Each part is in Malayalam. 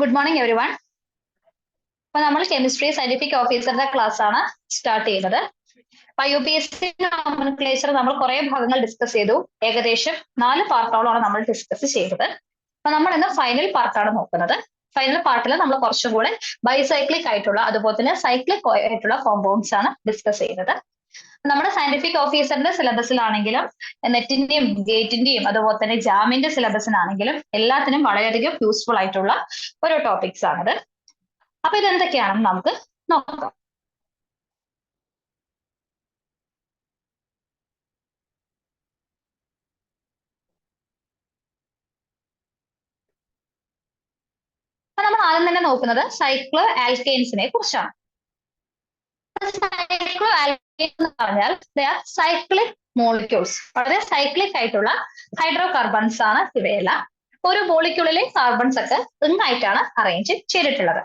Good morning every one. അപ്പൊ നമ്മൾ കെമിസ്ട്രി സയന്റിഫിക് ഓഫീസറുടെ ക്ലാസ് ആണ് സ്റ്റാർട്ട് ചെയ്യുന്നത്. അപ്പൊ UPSC നോമൻക്ലേച്ചർ നമ്മൾ കുറെ ഭാഗങ്ങൾ ഡിസ്കസ് ചെയ്തു. ഏകദേശം 4 പാർട്ടോളാണ് നമ്മൾ ഡിസ്കസ് ചെയ്തത്. അപ്പൊ നമ്മൾ ഇന്ന് ഫൈനൽ പാർട്ടാണ് നോക്കുന്നത്. ഫൈനൽ പാർട്ടിൽ നമ്മൾ കുറച്ചും കൂടെ ബൈസൈക്ലിക് ആയിട്ടുള്ള അതുപോലെ തന്നെ സൈക്ലിക് ആയിട്ടുള്ള കോമ്പൗണ്ട്സ് ആണ് ഡിസ്കസ് ചെയ്യുന്നത്. നമ്മുടെ സയന്റിഫിക് ഓഫീസറിന്റെ സിലബസിലാണെങ്കിലും നെറ്റിന്റെയും ഗേറ്റിന്റെയും അതുപോലെ തന്നെ ജാമിന്റെ സിലബസിനാണെങ്കിലും എല്ലാത്തിനും വളരെയധികം യൂസ്ഫുൾ ആയിട്ടുള്ള ഒരു ടോപ്പിക്സ് ആണിത്. അപ്പൊ ഇതെന്തൊക്കെയാണെന്ന് നമുക്ക് നോക്കാം. അപ്പൊ നമ്മൾ ആദ്യം തന്നെ നോക്കുന്നത് സൈക്ലോ ആൽക്കെയിൻസിനെ കുറിച്ചാണ്. സൈക്ലോ ആൽക്കെയിൻ എന്ന് പറഞ്ഞാൽ സൈക്ലിക് മോളിക്യൂൾസ്, വളരെ സൈക്ലിക് ആയിട്ടുള്ള ഹൈഡ്രോ കാർബൺസ് ആണ് ഇവയെല്ലാം. ഒരു മോളിക്യൂളിലെ കാർബൺസ് ഒക്കെ റിംഗ് ആയിട്ടാണ് അറേഞ്ച് ചെയ്തിട്ടുള്ളത്.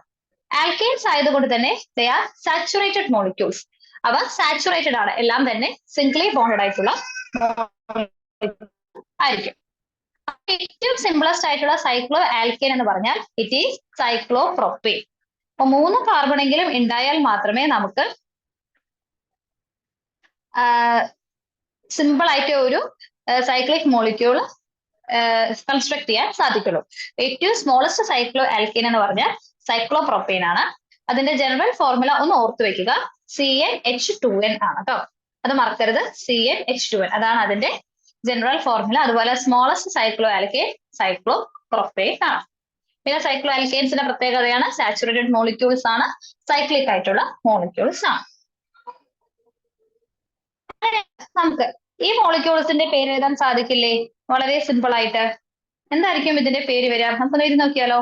ആൽക്കെയിൻസ് ആയതുകൊണ്ട് തന്നെ ദേ ആർ സാച്ചുറേറ്റഡ് മോളിക്യൂൾസ്. അവ സാച്ചുറേറ്റഡ് ആണ്, എല്ലാം തന്നെ സിംഗിളി ബോണ്ടഡ് ആയിട്ടുള്ള ആയിരിക്കും. ഏറ്റവും സിംപ്ലസ്റ്റ് ആയിട്ടുള്ള സൈക്ലോ ആൽക്കെയിൻ എന്ന് പറഞ്ഞാൽ ഇറ്റ് ഈസ് സൈക്ലോ പ്രൊപ്പേൻ. അപ്പൊ 3 കാർബണെങ്കിലും ഉണ്ടായാൽ മാത്രമേ നമുക്ക് സിമ്പിൾ ആയിട്ട് ഒരു സൈക്ലിക് മോളിക്യൂൾ കൺസ്ട്രക്ട് ചെയ്യാൻ സാധിക്കുള്ളൂ. ഏറ്റവും സ്മോളസ്റ്റ് സൈക്ലോ ആൽക്കെയിൻ എന്ന് പറഞ്ഞാൽ സൈക്ലോ പ്രൊപ്പൈൻ ആണ്. അതിന്റെ ജനറൽ ഫോർമുല ഒന്ന് ഓർത്തു വെക്കുക, CnH2n ആണ് കേട്ടോ. അത് മറക്കരുത്, CnH2n അതാണ് അതിന്റെ ജനറൽ ഫോർമുല. അതുപോലെ smallest cyclo alkane cyclo propyne ആണ്. പിന്നെ സൈക്ലോ ആൽക്കെയിൻസിന്റെ പ്രത്യേകതയാണ് സാച്ചുറേറ്റഡ് മോളിക്യൂൾസ് ആണ്, സൈക്ലിക് ആയിട്ടുള്ള മോളിക്യൂൾസ് ആണ്. നമുക്ക് ഈ മോളിക്യൂൾസിന്റെ പേര് എഴുതാൻ സാധിക്കില്ലേ? വളരെ സിമ്പിൾ ആയിട്ട്. എന്തായിരിക്കും ഇതിന്റെ പേര് വരിക? നമുക്കൊന്ന് എഴുതി നോക്കിയാലോ.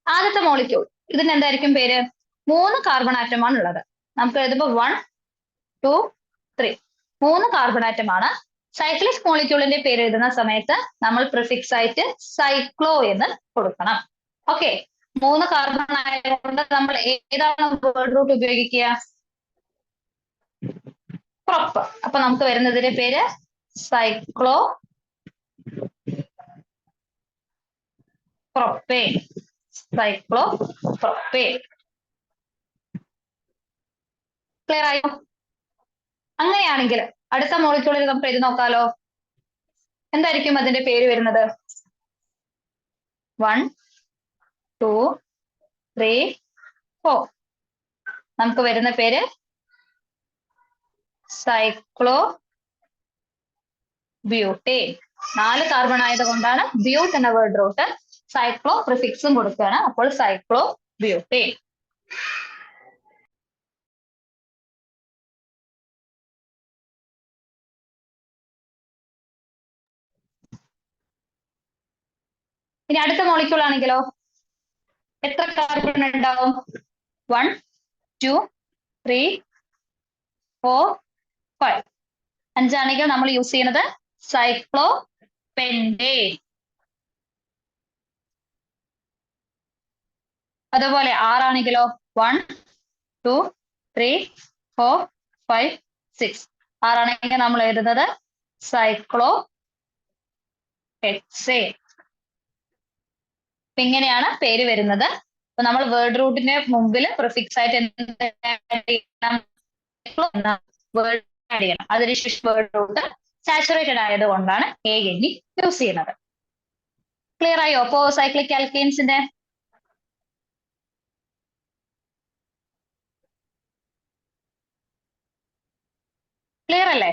ആദ്യത്തെ മോളിക്യൂൾ, ഇതിന് എന്തായിരിക്കും പേര്? 3 കാർബൺ ആറ്റമാണ് ഉള്ളത്. നമുക്ക് എഴുതുമ്പോൾ 1, 2, 3 3 കാർബൺ ആറ്റമാണ്. സൈക്ലിക് മോളിക്യൂളിന്റെ പേര് എഴുതുന്ന സമയത്ത് നമ്മൾ പ്രിഫിക്സ് ആയിട്ട് സൈക്ലോ എന്ന് കൊടുക്കണം. ഓക്കെ, 3 കാർബൺ ആയതുകൊണ്ട് നമ്മൾ ഏതാണ് വേർഡ് റൂട്ട് ഉപയോഗിക്കുക? പ്രൊപ്പ്. അപ്പൊ നമുക്ക് വരുന്നതിന്റെ പേര് cyclo propane. Cyclo propane. Clear ആയോ? അങ്ങനെയാണെങ്കിൽ അടുത്ത മോളിക്യൂളിൽ നമുക്ക് എഴുതി നോക്കാലോ. എന്തായിരിക്കും അതിന്റെ പേര് വരുന്നത്? 1, 2, 3, 4. നമുക്ക് വരുന്ന പേര് സൈക്ലോ ബ്യൂട്ടേൻ. 4 കാർബൺ ആയതുകൊണ്ടാണ് ബ്യൂട്ട് എന്ന വേർഡ് റൂട്ട്. സൈക്ലോ പ്രിഫിക്സും കൊടുക്കുകയാണ്, അപ്പോൾ സൈക്ലോ ബ്യൂട്ടേൻ. ഇനി അടുത്ത മോളിക്യൂൾ ആണെങ്കിലോ എത്ര കാർബൺ ഉണ്ടാവും? 1, 2, 3, 4, 5. 5 ആണെങ്കിൽ നമ്മൾ യൂസ് ചെയ്യുന്നത് സൈക്ലോ പെൻഡേൻ. അതുപോലെ 6 ആണെങ്കിലോ 1, 2, 3, 4, 5, 6. 6 ആണെങ്കിൽ നമ്മൾ എഴുതുന്നത് സൈക്ലോ ഹെക്സേൻ. ഇങ്ങനെയാണ് പേര് വരുന്നത്. അപ്പൊ നമ്മൾ വേർഡ് റൂട്ടിന്റെ മുമ്പിൽ പ്രിഫിക്സ് ആയിട്ട് വേർഡ് ആഡ് ചെയ്യണം. അതിനുശേഷം വേർഡ് റൂട്ട് സാച്ചുറേറ്റഡ് ആയതുകൊണ്ടാണ് AN യൂസ് ചെയ്യുന്നത്. ക്ലിയർ ആയോ? അപ്പോ സൈക്ലിക് ആൽക്കെയിൻസിന്റെ ക്ലിയർ അല്ലേ?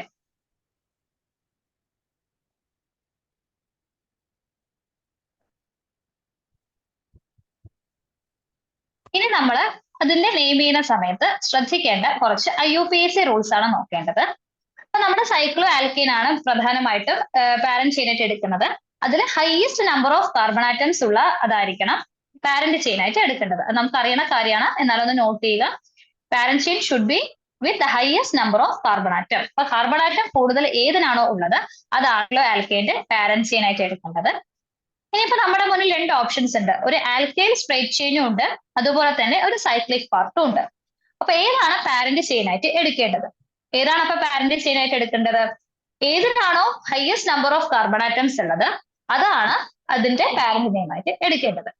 ഇനി നമ്മൾ അതിന്റെ നെയിം ചെയ്യുന്ന സമയത്ത് ശ്രദ്ധിക്കേണ്ട കുറച്ച് IUPAC റൂൾസ് ആണ് നോക്കേണ്ടത്. അപ്പൊ നമ്മുടെ സൈക്ലോ ആൽക്കീൻ ആണ് പ്രധാനമായിട്ടും പാരന്റ് ചെയിൻ ആയിട്ട് എടുക്കുന്നത്. അതിൽ highest number of carbon atoms ഉള്ള അതായിരിക്കണം പാരന്റ് ചെയിൻ ആയിട്ട് എടുക്കേണ്ടത്. അത് നമുക്ക് അറിയുന്ന കാര്യമാണ്, എന്നാലൊന്ന് നോട്ട് ചെയ്യുക. Parent chain should be with the highest number of carbon atom. അപ്പൊ കാർബൺ ആറ്റം കൂടുതൽ ഏതിനാണോ ഉള്ളത് അതാണല്ലോ ആൽക്കൈന്റെ പാരന്റ് ചെയിൻ ആയിട്ട് എടുക്കേണ്ടത്. ഇനിയിപ്പോ നമ്മുടെ മുന്നിൽ 2 ഓപ്ഷൻസ് ഉണ്ട്. ഒരു ആൽക്കൈൽ സ്ട്രേറ്റ് ചെയിനും ഉണ്ട്, അതുപോലെ തന്നെ ഒരു സൈക്ലിക് പാർട്ടും ഉണ്ട്. അപ്പൊ ഏതാണ് പാരന്റ് ചെയിൻ ആയിട്ട് എടുക്കേണ്ടത്? ഏതാണ് അപ്പൊ പാരന്റ് ചെയിൻ ആയിട്ട് എടുക്കേണ്ടത്? ഏതിനാണോ highest number of carbon atoms ഉള്ളത് അതാണ് അതിന്റെ പാരന്റ് നെയിം ആയിട്ട് എടുക്കേണ്ടത്.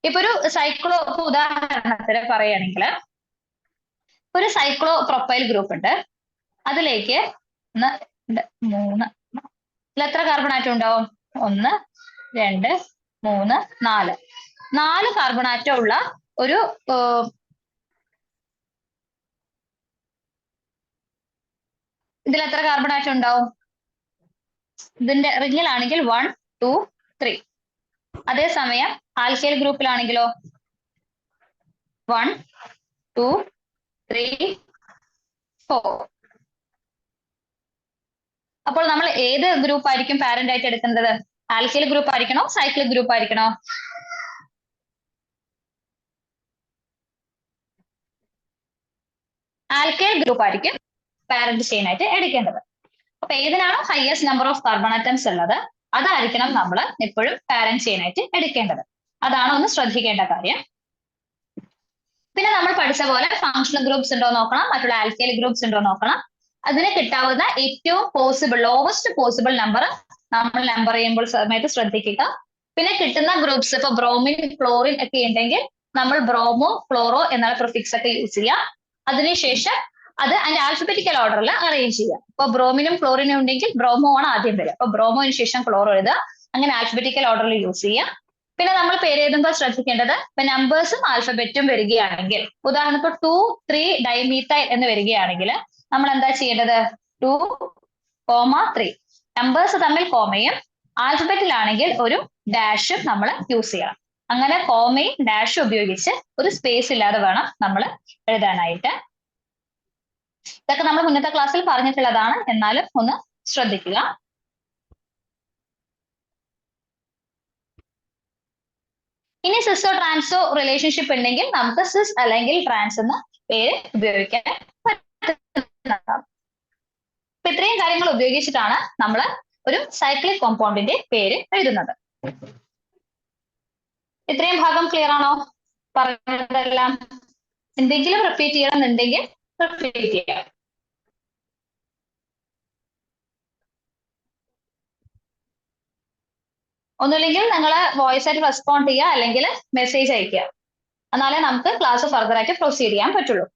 ഇപ്പൊ ഒരു സൈക്ലോ ഉദാഹരണത്തിന് പറയുകയാണെങ്കിൽ ഒരു സൈക്ലോ പ്രൊപ്പൈൽ ഗ്രൂപ്പ് ഉണ്ട്. അതിലേക്ക് 1 2 3 ഇതിൽ എത്ര കാർബൺ ആറ്റം ഉണ്ടാവും? 1 2 3 4 കാർബൺ ആറ്റം ഉള്ള ഒരു ഇതിൽ എത്ര കാർബൺ ആറ്റം ഉണ്ടാവും? ഇതിന്റെ റിങ്ങിലാണെങ്കിൽ 1 2 3. അതേസമയം ആൽക്കൈൽ ഗ്രൂപ്പിലാണെങ്കിലോ 1 2 3 4. അപ്പോൾ നമ്മൾ ഏത് ഗ്രൂപ്പ് ആയിരിക്കും പാരന്റ് ആയിട്ട് എടുക്കേണ്ടത്? ആൽക്കൈൽ ഗ്രൂപ്പ് ആയിരിക്കണോ സൈക്ലിക് ഗ്രൂപ്പ് ആയിരിക്കണോ? ആൽക്കൈൽ ഗ്രൂപ്പ് ആയിരിക്കും പാരന്റ് ചെയിൻ ആയിട്ട് എടുക്കേണ്ടത്. അപ്പൊ ഏതിനാണോ highest number of carbon atoms ഉള്ളത് അതായിരിക്കണം നമ്മൾ എപ്പോഴും പാരന്റ് ചെയിൻ ആയിട്ട് എടുക്കേണ്ടത്. അതാണ് ഒന്ന് ശ്രദ്ധിക്കേണ്ട കാര്യം. പിന്നെ നമ്മൾ പഠിച്ച പോലെ ഫങ്ഷണൽ ഗ്രൂപ്പ്സ് ഉണ്ടോ നോക്കണം, മറ്റുള്ള ആൽക്കൈൽ ഗ്രൂപ്പ്സ് ഉണ്ടോ നോക്കണം. അതിന് കിട്ടാവുന്ന ഏറ്റവും ലോവസ്റ്റ് പോസിബിൾ നമ്പർ നമ്മൾ നമ്പർ ചെയ്യുമ്പോൾ സമയത്ത് ശ്രദ്ധിക്കുക. പിന്നെ കിട്ടുന്ന ഗ്രൂപ്പ്സ് ഇപ്പൊ ബ്രോമിൻ ക്ലോറിൻ ഒക്കെ ഉണ്ടെങ്കിൽ നമ്മൾ ബ്രോമോ ക്ലോറോ എന്നുള്ള പ്രിഫിക്സ് ഒക്കെ യൂസ് ചെയ്യുക. അതിനുശേഷം അത് അതിന്റെ ആൽഫബറ്റിക്കൽ ഓർഡറിൽ അറേഞ്ച് ചെയ്യുക. ഇപ്പൊ ബ്രോമിനും ക്ലോറിനും ഉണ്ടെങ്കിൽ ബ്രോമോ ആണ് ആദ്യം വരിക. അപ്പൊ ബ്രോമോന് ശേഷം ക്ലോറോ എഴുതുക. അങ്ങനെ ആൽഫബറ്റിക്കൽ ഓർഡറിൽ യൂസ് ചെയ്യുക. പിന്നെ നമ്മൾ പേര് എഴുതുമ്പോൾ ശ്രദ്ധിക്കേണ്ടത് ഇപ്പൊ നമ്പേഴ്സും ആൽഫബറ്റും വരികയാണെങ്കിൽ ഉദാഹരണത്തിന് 2 3 ഡൈമീത്തൈൽ എന്ന് വരികയാണെങ്കിൽ നമ്മൾ എന്താ ചെയ്യേണ്ടത്? 2 3 നമ്പേഴ്സ് തമ്മിൽ കോമയും ആൽഫബറ്റിലാണെങ്കിൽ ഒരു ഡാഷും നമ്മൾ യൂസ് ചെയ്യണം. അങ്ങനെ കോമയും ഡാഷും ഉപയോഗിച്ച് ഒരു സ്പേസ് ഇല്ലാതെ വേണം നമ്മൾ എഴുതാനായിട്ട്. ഇതൊക്കെ നമ്മൾ മുന്നത്തെ ക്ലാസ്സിൽ പറഞ്ഞിട്ടുള്ളതാണ്, എന്നാലും ഒന്ന് ശ്രദ്ധിക്കുക. ഇനി സിസോ ട്രാൻസോ റിലേഷൻഷിപ്പ് ഉണ്ടെങ്കിൽ നമുക്ക് സിസ് അല്ലെങ്കിൽ ട്രാൻസ് എന്ന പേര് ഉപയോഗിക്കാൻ പറ്റുന്നതാണ്. അപ്പൊ ഇത്രയും കാര്യങ്ങൾ ഉപയോഗിച്ചിട്ടാണ് നമ്മൾ ഒരു സൈക്ലിക് കോമ്പൗണ്ടിന്റെ പേര് എഴുതുന്നത്. ഇത്രയും ഭാഗം ക്ലിയർ ആണോ? പറഞ്ഞതെല്ലാം എന്തെങ്കിലും റിപ്പീറ്റ് ചെയ്യണമെന്നുണ്ടെങ്കിൽ റിപ്പീറ്റ് ചെയ്യാം. ഒന്നുമില്ലെങ്കിൽ നിങ്ങൾ വോയിസ് ആയിട്ട് റെസ്പോണ്ട് ചെയ്യുക, അല്ലെങ്കിൽ മെസ്സേജ് അയക്കുക. എന്നാലേ നമുക്ക് ക്ലാസ് ഫർദർ ആയിട്ട് പ്രൊസീഡ് ചെയ്യാൻ പറ്റുള്ളൂ.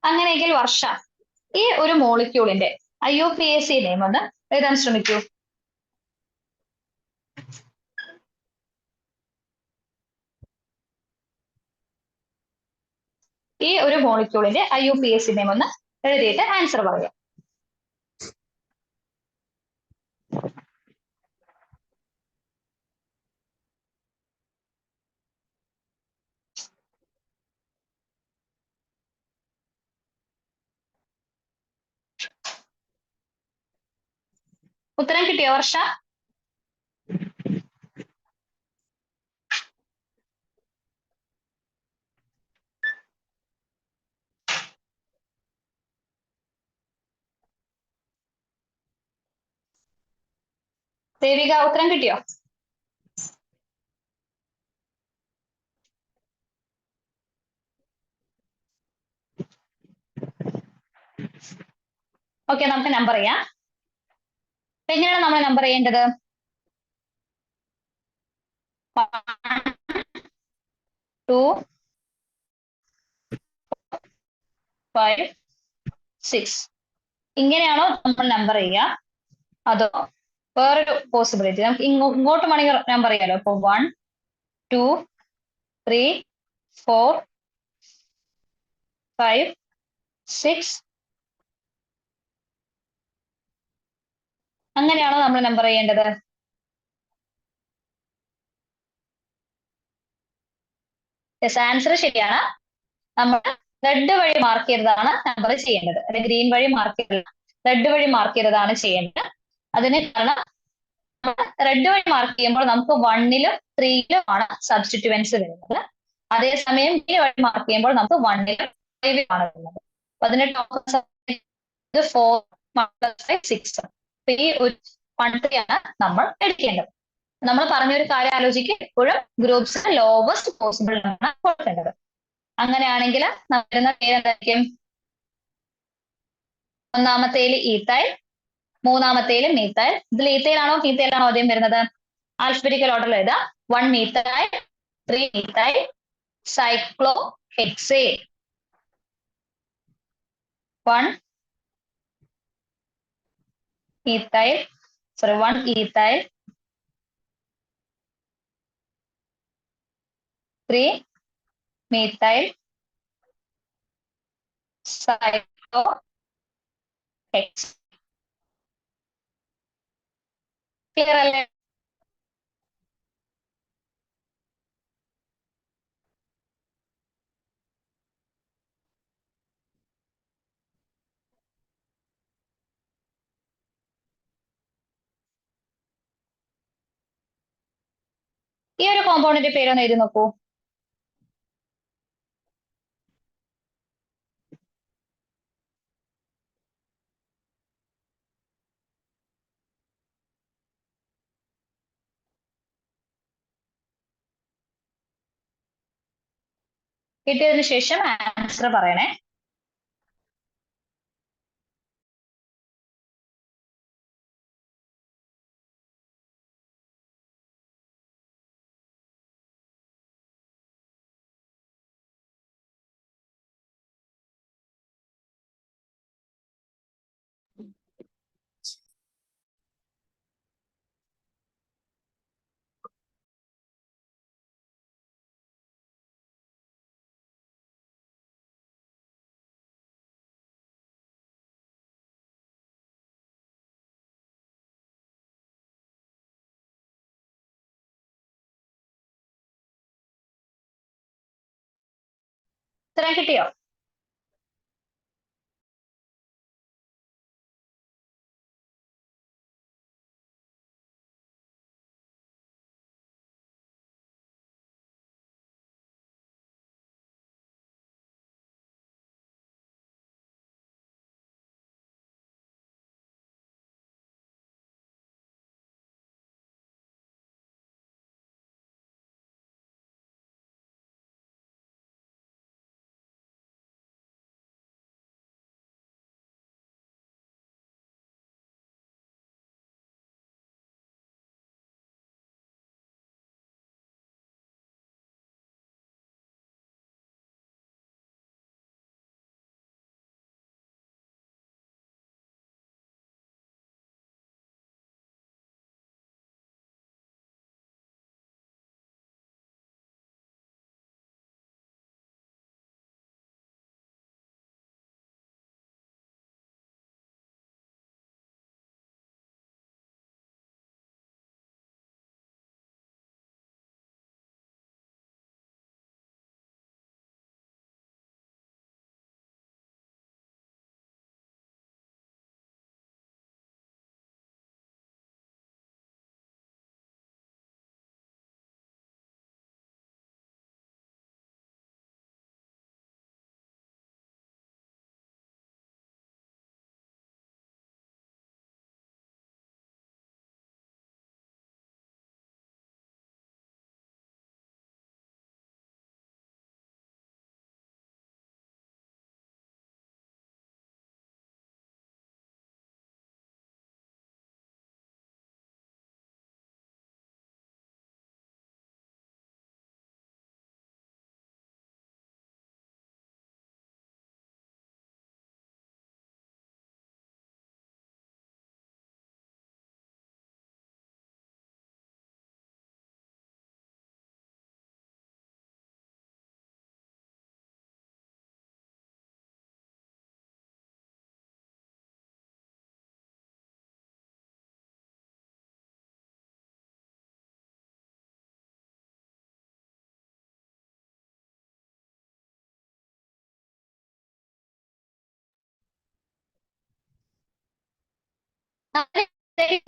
അങ്ങനെയെങ്കിൽ വർഷ ഈ ഒരു മോളിക്യൂളിന്റെ IUPAC നെയിം ഒന്ന് എഴുതാൻ ശ്രമിക്കൂ. ഈ ഒരു മോളിക്യൂളിന്റെ IUPAC നെയിം ഒന്ന് എഴുതിയിട്ട് ആൻസർ പറയാം. ഉത്തരം കിട്ടിയോ വർഷ? ദേവിക ഉത്തരം കിട്ടിയോ? ഓക്കെ, നമുക്ക് നമ്പർ ചെയ്യാം. എങ്ങനെയാണ് നമ്മൾ നമ്പർ ചെയ്യേണ്ടത്? 1 2 5 6 ഇങ്ങനെയാണോ നമ്മൾ നമ്പർ ചെയ്യുക? അതോ വേറൊരു പോസിബിലിറ്റി നമുക്ക് ഇങ്ങോട്ട് വേണമെങ്കിൽ നമ്പർ ചെയ്യാലോ. ഇപ്പൊ 1 2 3 4 5 6 അങ്ങനെയാണോ നമ്മൾ നമ്പർ ചെയ്യേണ്ടത്? യെസ്, ആൻസർ ശരിയാണ്. നമ്മൾ റെഡ് വഴി മാർക്ക് ചെയ്തതാണ് നമ്പർ ചെയ്യേണ്ടത്, അല്ലെങ്കിൽ ഗ്രീൻ വഴി മാർക്ക് ചെയ്തത്, റെഡ് വഴി മാർക്ക് ചെയ്തതാണ് ചെയ്യേണ്ടത്. അതിന് കാരണം റെഡ് വഴി മാർക്ക് ചെയ്യുമ്പോൾ നമുക്ക് 1ലും 3ലും ആണ് സബ്സ്റ്റിറ്റ്യുവൻസ് വരുന്നത്. അതേസമയം ഗ്രീൻ വഴി മാർക്ക് ചെയ്യുമ്പോൾ നമുക്ക് 1ലും 5ലും ആണ് വരുന്നത്. അപ്പൊ അതിന്റെ 4 6 ഈ ഒരു 1 3 ആണ് നമ്മൾ എടുക്കേണ്ടത്. നമ്മൾ പറഞ്ഞൊരു കാര്യം ആലോചിക്കുക, എപ്പോഴും ഗ്രൂപ്പ്സ് ലോവസ്റ്റ് പോസിബിൾ ആണ് കൊടുക്കേണ്ടത്. അങ്ങനെയാണെങ്കിൽ വരുന്ന പേര് എന്തായിരിക്കും? ഒന്നാമത്തേല് ഈത്തൈൽ, മൂന്നാമത്തേല് മീത്തൈൽ. ഇതിൽ ഈത്തൈൽ ആണോ മീത്തൈൽ ആണോ ആദ്യം വരുന്നത്? ആൽഫബറ്റിക്കൽ ഓർഡറിൽ എഴുതാം. 1 methyl, 3 methyl, cyclohexane. 1 ethyl, 1 ethyl, 3 methyl, cyclohexane. Clear അല്ലേ? ഈ ഒരു കോമ്പൗണ്ടിന്റെ പേരൊന്ന് എഴുതി നോക്കൂ. കിട്ടിയതിനു ശേഷം ആൻസർ പറയണേ. ഇത്രയും കിട്ടിയോ?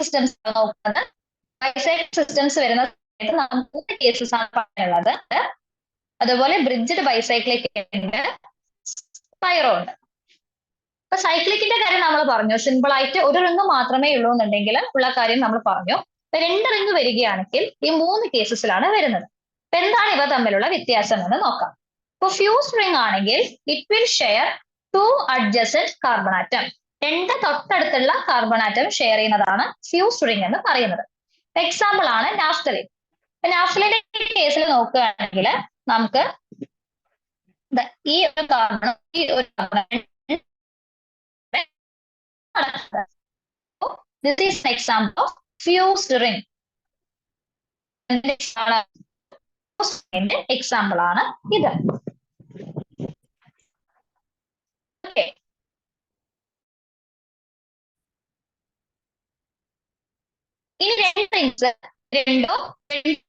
സിസ്റ്റംസ് നോക്കുന്നത്. ബൈസൈക്കിൾ സിസ്റ്റംസ് വരുന്ന സമയത്ത് നമുക്ക് കേസസ് ആണ് പറയാനുള്ളത്. അതുപോലെ ബ്രിഡ്ജ്ഡ് ബൈസൈക്ലിക് ഉണ്ട്, സ്പൈറോ ഉണ്ട്. അപ്പൊ സൈക്ലിക്കിന്റെ കാര്യം നമ്മൾ പറഞ്ഞു. സിമ്പിൾ ആയിട്ട് ഒരു റിങ് മാത്രമേ ഉള്ളൂ എന്നുണ്ടെങ്കിൽ ഉള്ള കാര്യം നമ്മൾ പറഞ്ഞു. രണ്ട് റിങ് വരികയാണെങ്കിൽ ഈ മൂന്ന് കേസസിലാണ് വരുന്നത്. എന്താണ് ഇവ തമ്മിലുള്ള വ്യത്യാസം എന്ന് നോക്കാം. ഇപ്പൊ ഫ്യൂസ്ഡ് റിംഗ് ആണെങ്കിൽ it will share to adjacent carbon atom. രണ്ട് തൊട്ടടുത്തുള്ള കാർബൺ ആറ്റം ഷെയർ ചെയ്യുന്നതാണ് ഫ്യൂസ്ഡ് റിംഗ് എന്ന് പറയുന്നത്. എക്സാമ്പിൾ ആണ് നാഫ്തലിൻ. നാഫ്തലിന്റെ കേസിൽ നോക്കുകയാണെങ്കിൽ നമുക്ക് ഈ ഒരു കാർബൺ ഈ ഒരു carbon this is an example of fused ring. Example ആണ് ഇത്. ഓക്കെ, ഇനി രണ്ട് റിങ്സ് രണ്ടോ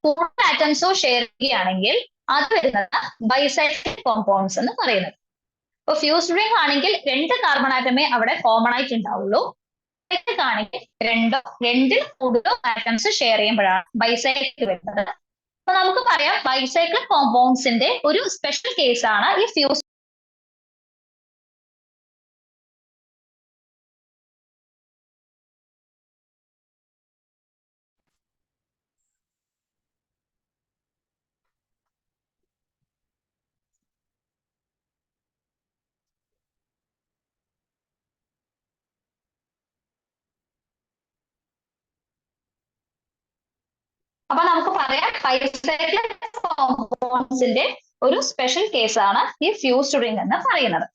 കൂടുതൽ ആറ്റംസോ ഷെയർ ചെയ്യുകയാണെങ്കിൽ അത് വരുന്നത് ബൈസൈക്ലിക് കോമ്പൗണ്ട്സ് എന്ന് പറയുന്നത്. ഇപ്പൊ ഫ്യൂസ്ഡ് റിംഗ് ആണെങ്കിൽ രണ്ട് കാർബൺ ആറ്റമേ അവിടെ കോമൺ ആയിട്ട് ഉണ്ടാവുള്ളൂ. ആണെങ്കിൽ രണ്ടിൽ കൂടുതൽ ആറ്റംസ് ഷെയർ ചെയ്യുമ്പോഴാണ് ബൈസൈക്ലിക് വരുന്നത്. അപ്പൊ നമുക്ക് പറയാം ബൈസൈക്ലിക് കോമ്പൗണ്ട്സിന്റെ ഒരു സ്പെഷ്യൽ കേസ് ആണ് ഈ ഫ്യൂസ്. അപ്പൊ നമുക്ക് പറയാം ബൈസൈക്ലിക് കോമ്പൗണ്ട്സിന്റെ ഒരു സ്പെഷ്യൽ കേസ് ആണ് ഈ ഫ്യൂസ്ഡ് റിംഗ് എന്ന് പറയുന്നത്.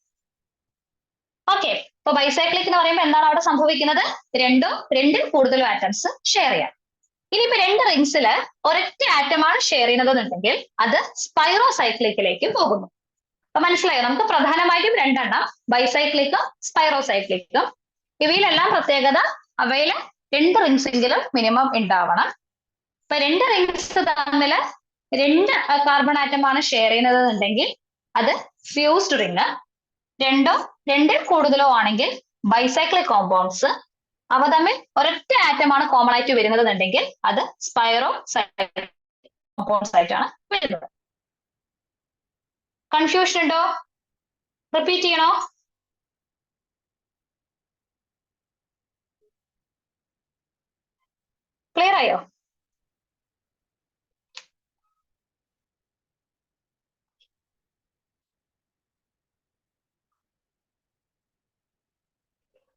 ഓക്കെ, അപ്പൊ ബൈസൈക്ലിക് എന്ന് പറയുമ്പോൾ എന്താണ് അവിടെ സംഭവിക്കുന്നത്? രണ്ടിൽ കൂടുതലും ആറ്റംസ് ഷെയർ ചെയ്യാം. ഇനിയിപ്പോ രണ്ട് റിംഗ്സിൽ ഒരൊറ്റ ആറ്റമാണ് ഷെയർ ചെയ്യുന്നതെന്നുണ്ടെങ്കിൽ അത് സ്പൈറോസൈക്ലിക്കിലേക്ക് പോകുന്നു. അപ്പൊ മനസ്സിലായോ? നമുക്ക് പ്രധാനമായിട്ടും രണ്ടെണ്ണം, ബൈസൈക്ലിക്കും സ്പൈറോസൈക്ലിക്കും. ഇവയിലെല്ലാം പ്രത്യേകത അവയിൽ രണ്ട് റിംഗ്സെങ്കിലും മിനിമം ഉണ്ടാവണം. ഇപ്പൊ രണ്ട് റിംഗ്സ് തമ്മിൽ രണ്ട് കാർബൺ ആറ്റമാണ് ഷെയർ ചെയ്യുന്നത് എന്നുണ്ടെങ്കിൽ അത് ഫ്യൂസ്ഡ് റിംഗ്. രണ്ടിൽ കൂടുതലോ ആണെങ്കിൽ ബൈസൈക്ലിക് കോമ്പൗണ്ട്സ്. അവ തമ്മിൽ ഒരൊറ്റ ആറ്റമാണ് കോമൺ ആയിട്ട് വരുന്നത് എന്നുണ്ടെങ്കിൽ അത് സ്പൈറോസൈക്ലിക് കോമ്പൗണ്ട്സ് ആയിട്ടാണ് വരുന്നത്. കൺഫ്യൂഷൻ ഉണ്ടോ? റിപ്പീറ്റ് ചെയ്യണോ? ക്ലിയർ ആയോ?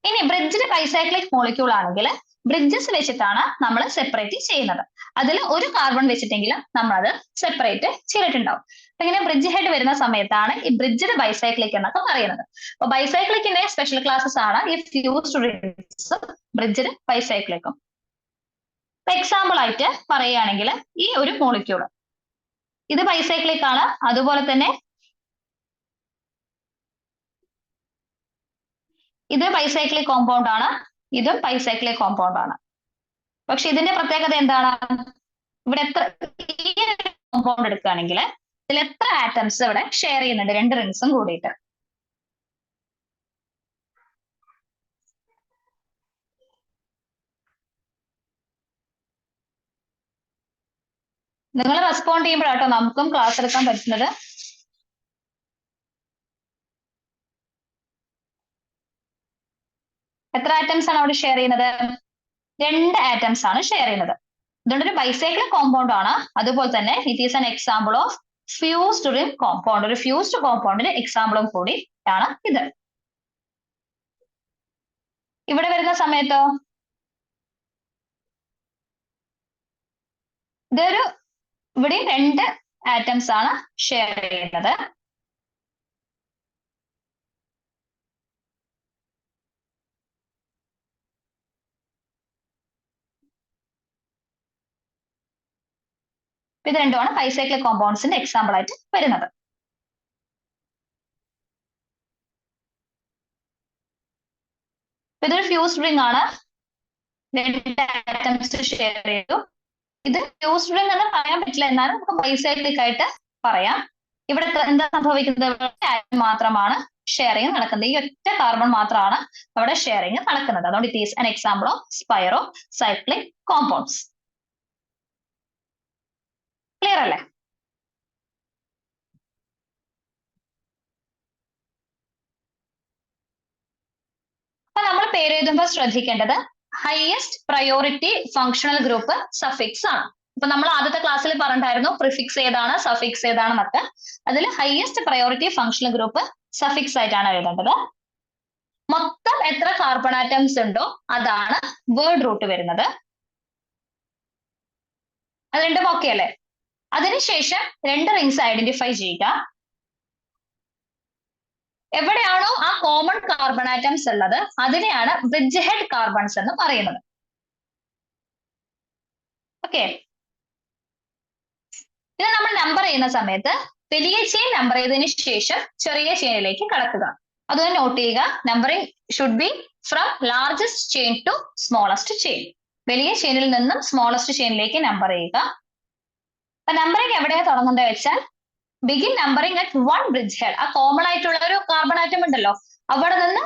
ഇനി ബ്രിഡ്ജിന് ബൈസൈക്ലിക് മോളിക്യൂൾ ആണെങ്കിൽ ബ്രിഡ്ജസ് വെച്ചിട്ടാണ് നമ്മൾ സെപ്പറേറ്റ് ചെയ്യുന്നത്. അതിൽ ഒരു കാർബൺ വെച്ചിട്ടെങ്കിലും നമ്മൾ അത് സെപ്പറേറ്റ് ചെയ്തിട്ടുണ്ടാവും. അപ്പൊ ഇങ്ങനെ ബ്രിഡ്ജ് ഹെഡ് വരുന്ന സമയത്താണ് ഈ ബ്രിഡ്ജിന് ബൈസൈക്ലിക് എന്നൊക്കെ പറയുന്നത്. അപ്പൊ ബൈസൈക്ലിക്കിന്റെ സ്പെഷ്യൽ ക്ലാസ്സസ് ആണ് ഈ ഫ്യൂസ്ഡ് റിംഗ്സും ബ്രിഡ്ജിന് ബൈസൈക്ലിക്കും. എക്സാമ്പിൾ ആയിട്ട് പറയുകയാണെങ്കിൽ ഈ ഒരു മോളിക്യൂൾ ഇത് ബൈസൈക്ലിക് ആണ്. അതുപോലെ തന്നെ ഇത് ബൈസൈക്ലിക് കോമ്പൗണ്ട് ആണ്, ഇതും ബൈസൈക്ലിക് കോമ്പൗണ്ട് ആണ്. പക്ഷെ ഇതിന്റെ പ്രത്യേകത എന്താണ്? ഇവിടെ എത്ര കോമ്പൗണ്ട് എടുക്കുകയാണെങ്കിൽ ഇതിൽ എത്ര ആറ്റംസ് ഇവിടെ ഷെയർ ചെയ്യുന്നുണ്ട് രണ്ട് റിംഗ്സും കൂടിയിട്ട്? നിങ്ങൾ റെസ്പോണ്ട് ചെയ്യുമ്പോഴാട്ടോ നമുക്കും ക്ലാസ് എടുക്കാൻ പറ്റുന്നത്. എത്ര ആറ്റംസ് ആണ് അവിടെ ഷെയർ ചെയ്യുന്നത്? രണ്ട് ആറ്റംസ് ആണ് ഷെയർ ചെയ്യുന്നത്. ഇതുകൊണ്ട് ഒരു ബൈസൈക്ലിക് കോമ്പൗണ്ട് ആണ്. അതുപോലെ തന്നെ it is an example of fused ring compound. ഒരു ഫ്യൂസ്ഡ് കോമ്പൗണ്ടിന്റെ എക്സാമ്പിളും കൂടി ആണ് ഇത്. ഇവിടെ വരുന്ന സമയത്തോ ഇതൊരു ഇവിടെ രണ്ട് ആറ്റംസ് ആണ് ഷെയർ ചെയ്യുന്നത്. ഇത് രണ്ടുമാണ് ബൈസൈക്ലിക് കോമ്പൗണ്ട്സിന്റെ എക്സാമ്പിൾ ആയിട്ട് വരുന്നത്. ഇതൊരു ഫ്യൂസ്ഡ് റിംഗ് ആണ്, രണ്ട് ആറ്റംസ് ഷെയർ ചെയ്തു. ഇത് ഫ്യൂസ്ഡ് റിംഗ് എന്ന് പറയാൻ പറ്റില്ല, എന്നാലും നമുക്ക് ബൈസൈക്ലിക് ആയിട്ട് പറയാം. ഇവിടെ എന്താ സംഭവിക്കുന്നത്? ആറ്റം മാത്രമാണ് ഷെയറിങ് നടക്കുന്നത്. ഈ ഒറ്റ കാർബൺ മാത്രമാണ് അവിടെ ഷെയറിങ് നടക്കുന്നത്. അതുകൊണ്ട് it is an example of Spyro cyclic compounds. Clear അല്ലേ? അപ്പൊ നമ്മൾ പേര് എഴുതുമ്പോൾ ശ്രദ്ധിക്കേണ്ടത് highest priority functional group suffix ആണ്. ഇപ്പൊ നമ്മൾ ആദ്യത്തെ ക്ലാസ്സിൽ പറഞ്ഞിട്ടായിരുന്നു പ്രിഫിക്സ് ഏതാണ് സഫിക്സ് ഏതാണെന്നൊക്കെ. അതിൽ highest priority functional group suffix ആയിട്ടാണ് എഴുതേണ്ടത്. മൊത്തം എത്ര കാർബൺ ആറ്റംസ് ഉണ്ടോ അതാണ് വേർഡ് റൂട്ട് വരുന്നത്. അത് രണ്ടും ഓക്കെ അല്ലേ? അതിനുശേഷം രണ്ട് റിങ്സ് ഐഡന്റിഫൈ ചെയ്യുക. എവിടെയാണോ ആ കോമൺ കാർബൺ ആറ്റംസ് ഉള്ളത് അതിനെയാണ് ബ്രിഡ്ജ് ഹെഡ് കാർബൺസ് എന്ന് പറയുന്നത്. ഓക്കെ, ഇത് നമ്മൾ നമ്പർ ചെയ്യുന്ന സമയത്ത് വലിയ ചെയിൻ നമ്പർ ചെയ്തതിനു ശേഷം ചെറിയ ചെയിനിലേക്ക് കടക്കുക. അതുകൊണ്ട് നോട്ട് ചെയ്യുക, numbering should be from largest chain to smallest chain. വലിയ ചെയിനിൽ നിന്നും സ്മോളസ്റ്റ് ചെയിനിലേക്ക് നമ്പർ ചെയ്യുക. അപ്പൊ നമ്പറിംഗ് എവിടെയാണ് തുടങ്ങുന്നത് വെച്ചാൽ begin numbering at one bridge head. ആ കോമൺ ആയിട്ടുള്ള ഒരു കാർബൺ ആറ്റം ഉണ്ടല്ലോ, അവിടെ നിന്ന്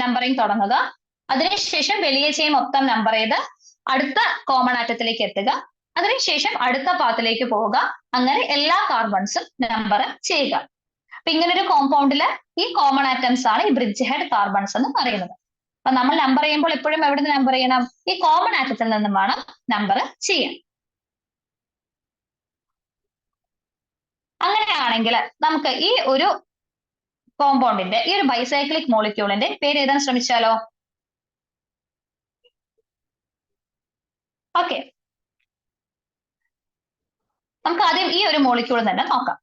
നമ്പറിംഗ് തുടങ്ങുക. അതിനുശേഷം വലിയ ചെയിൻ മൊത്തം നമ്പർ ചെയ്ത് അടുത്ത കോമൺ ആറ്റത്തിലേക്ക് എത്തുക. അതിനുശേഷം അടുത്ത പാത്തിലേക്ക് പോവുക. അങ്ങനെ എല്ലാ കാർബൺസും നമ്പർ ചെയ്യുക. അപ്പൊ ഇങ്ങനൊരു കോമ്പൗണ്ടില് ഈ കോമൺ ആറ്റംസ് ആണ് ഈ ബ്രിഡ്ജ് ഹെഡ് കാർബൺസ് എന്ന് പറയുന്നത്. അപ്പൊ നമ്മൾ നമ്പർ ചെയ്യുമ്പോൾ എപ്പോഴും എവിടെ നിന്ന് നമ്പർ ചെയ്യണം? ഈ കോമൺ ആറ്റത്തിൽ നിന്നും വേണം നമ്പർ ചെയ്യാൻ. അങ്ങനെയാണെങ്കിൽ നമുക്ക് ഈ ഒരു കോമ്പൗണ്ടിന്റെ ഈ ഒരു ബൈസൈക്ലിക് മോളിക്യൂളിന്റെ പേര് എഴുതാൻ ശ്രമിച്ചാലോ? ഓക്കെ, നമുക്ക് ആദ്യം ഈ ഒരു മോളിക്യൂൾ തന്നെ നോക്കാം.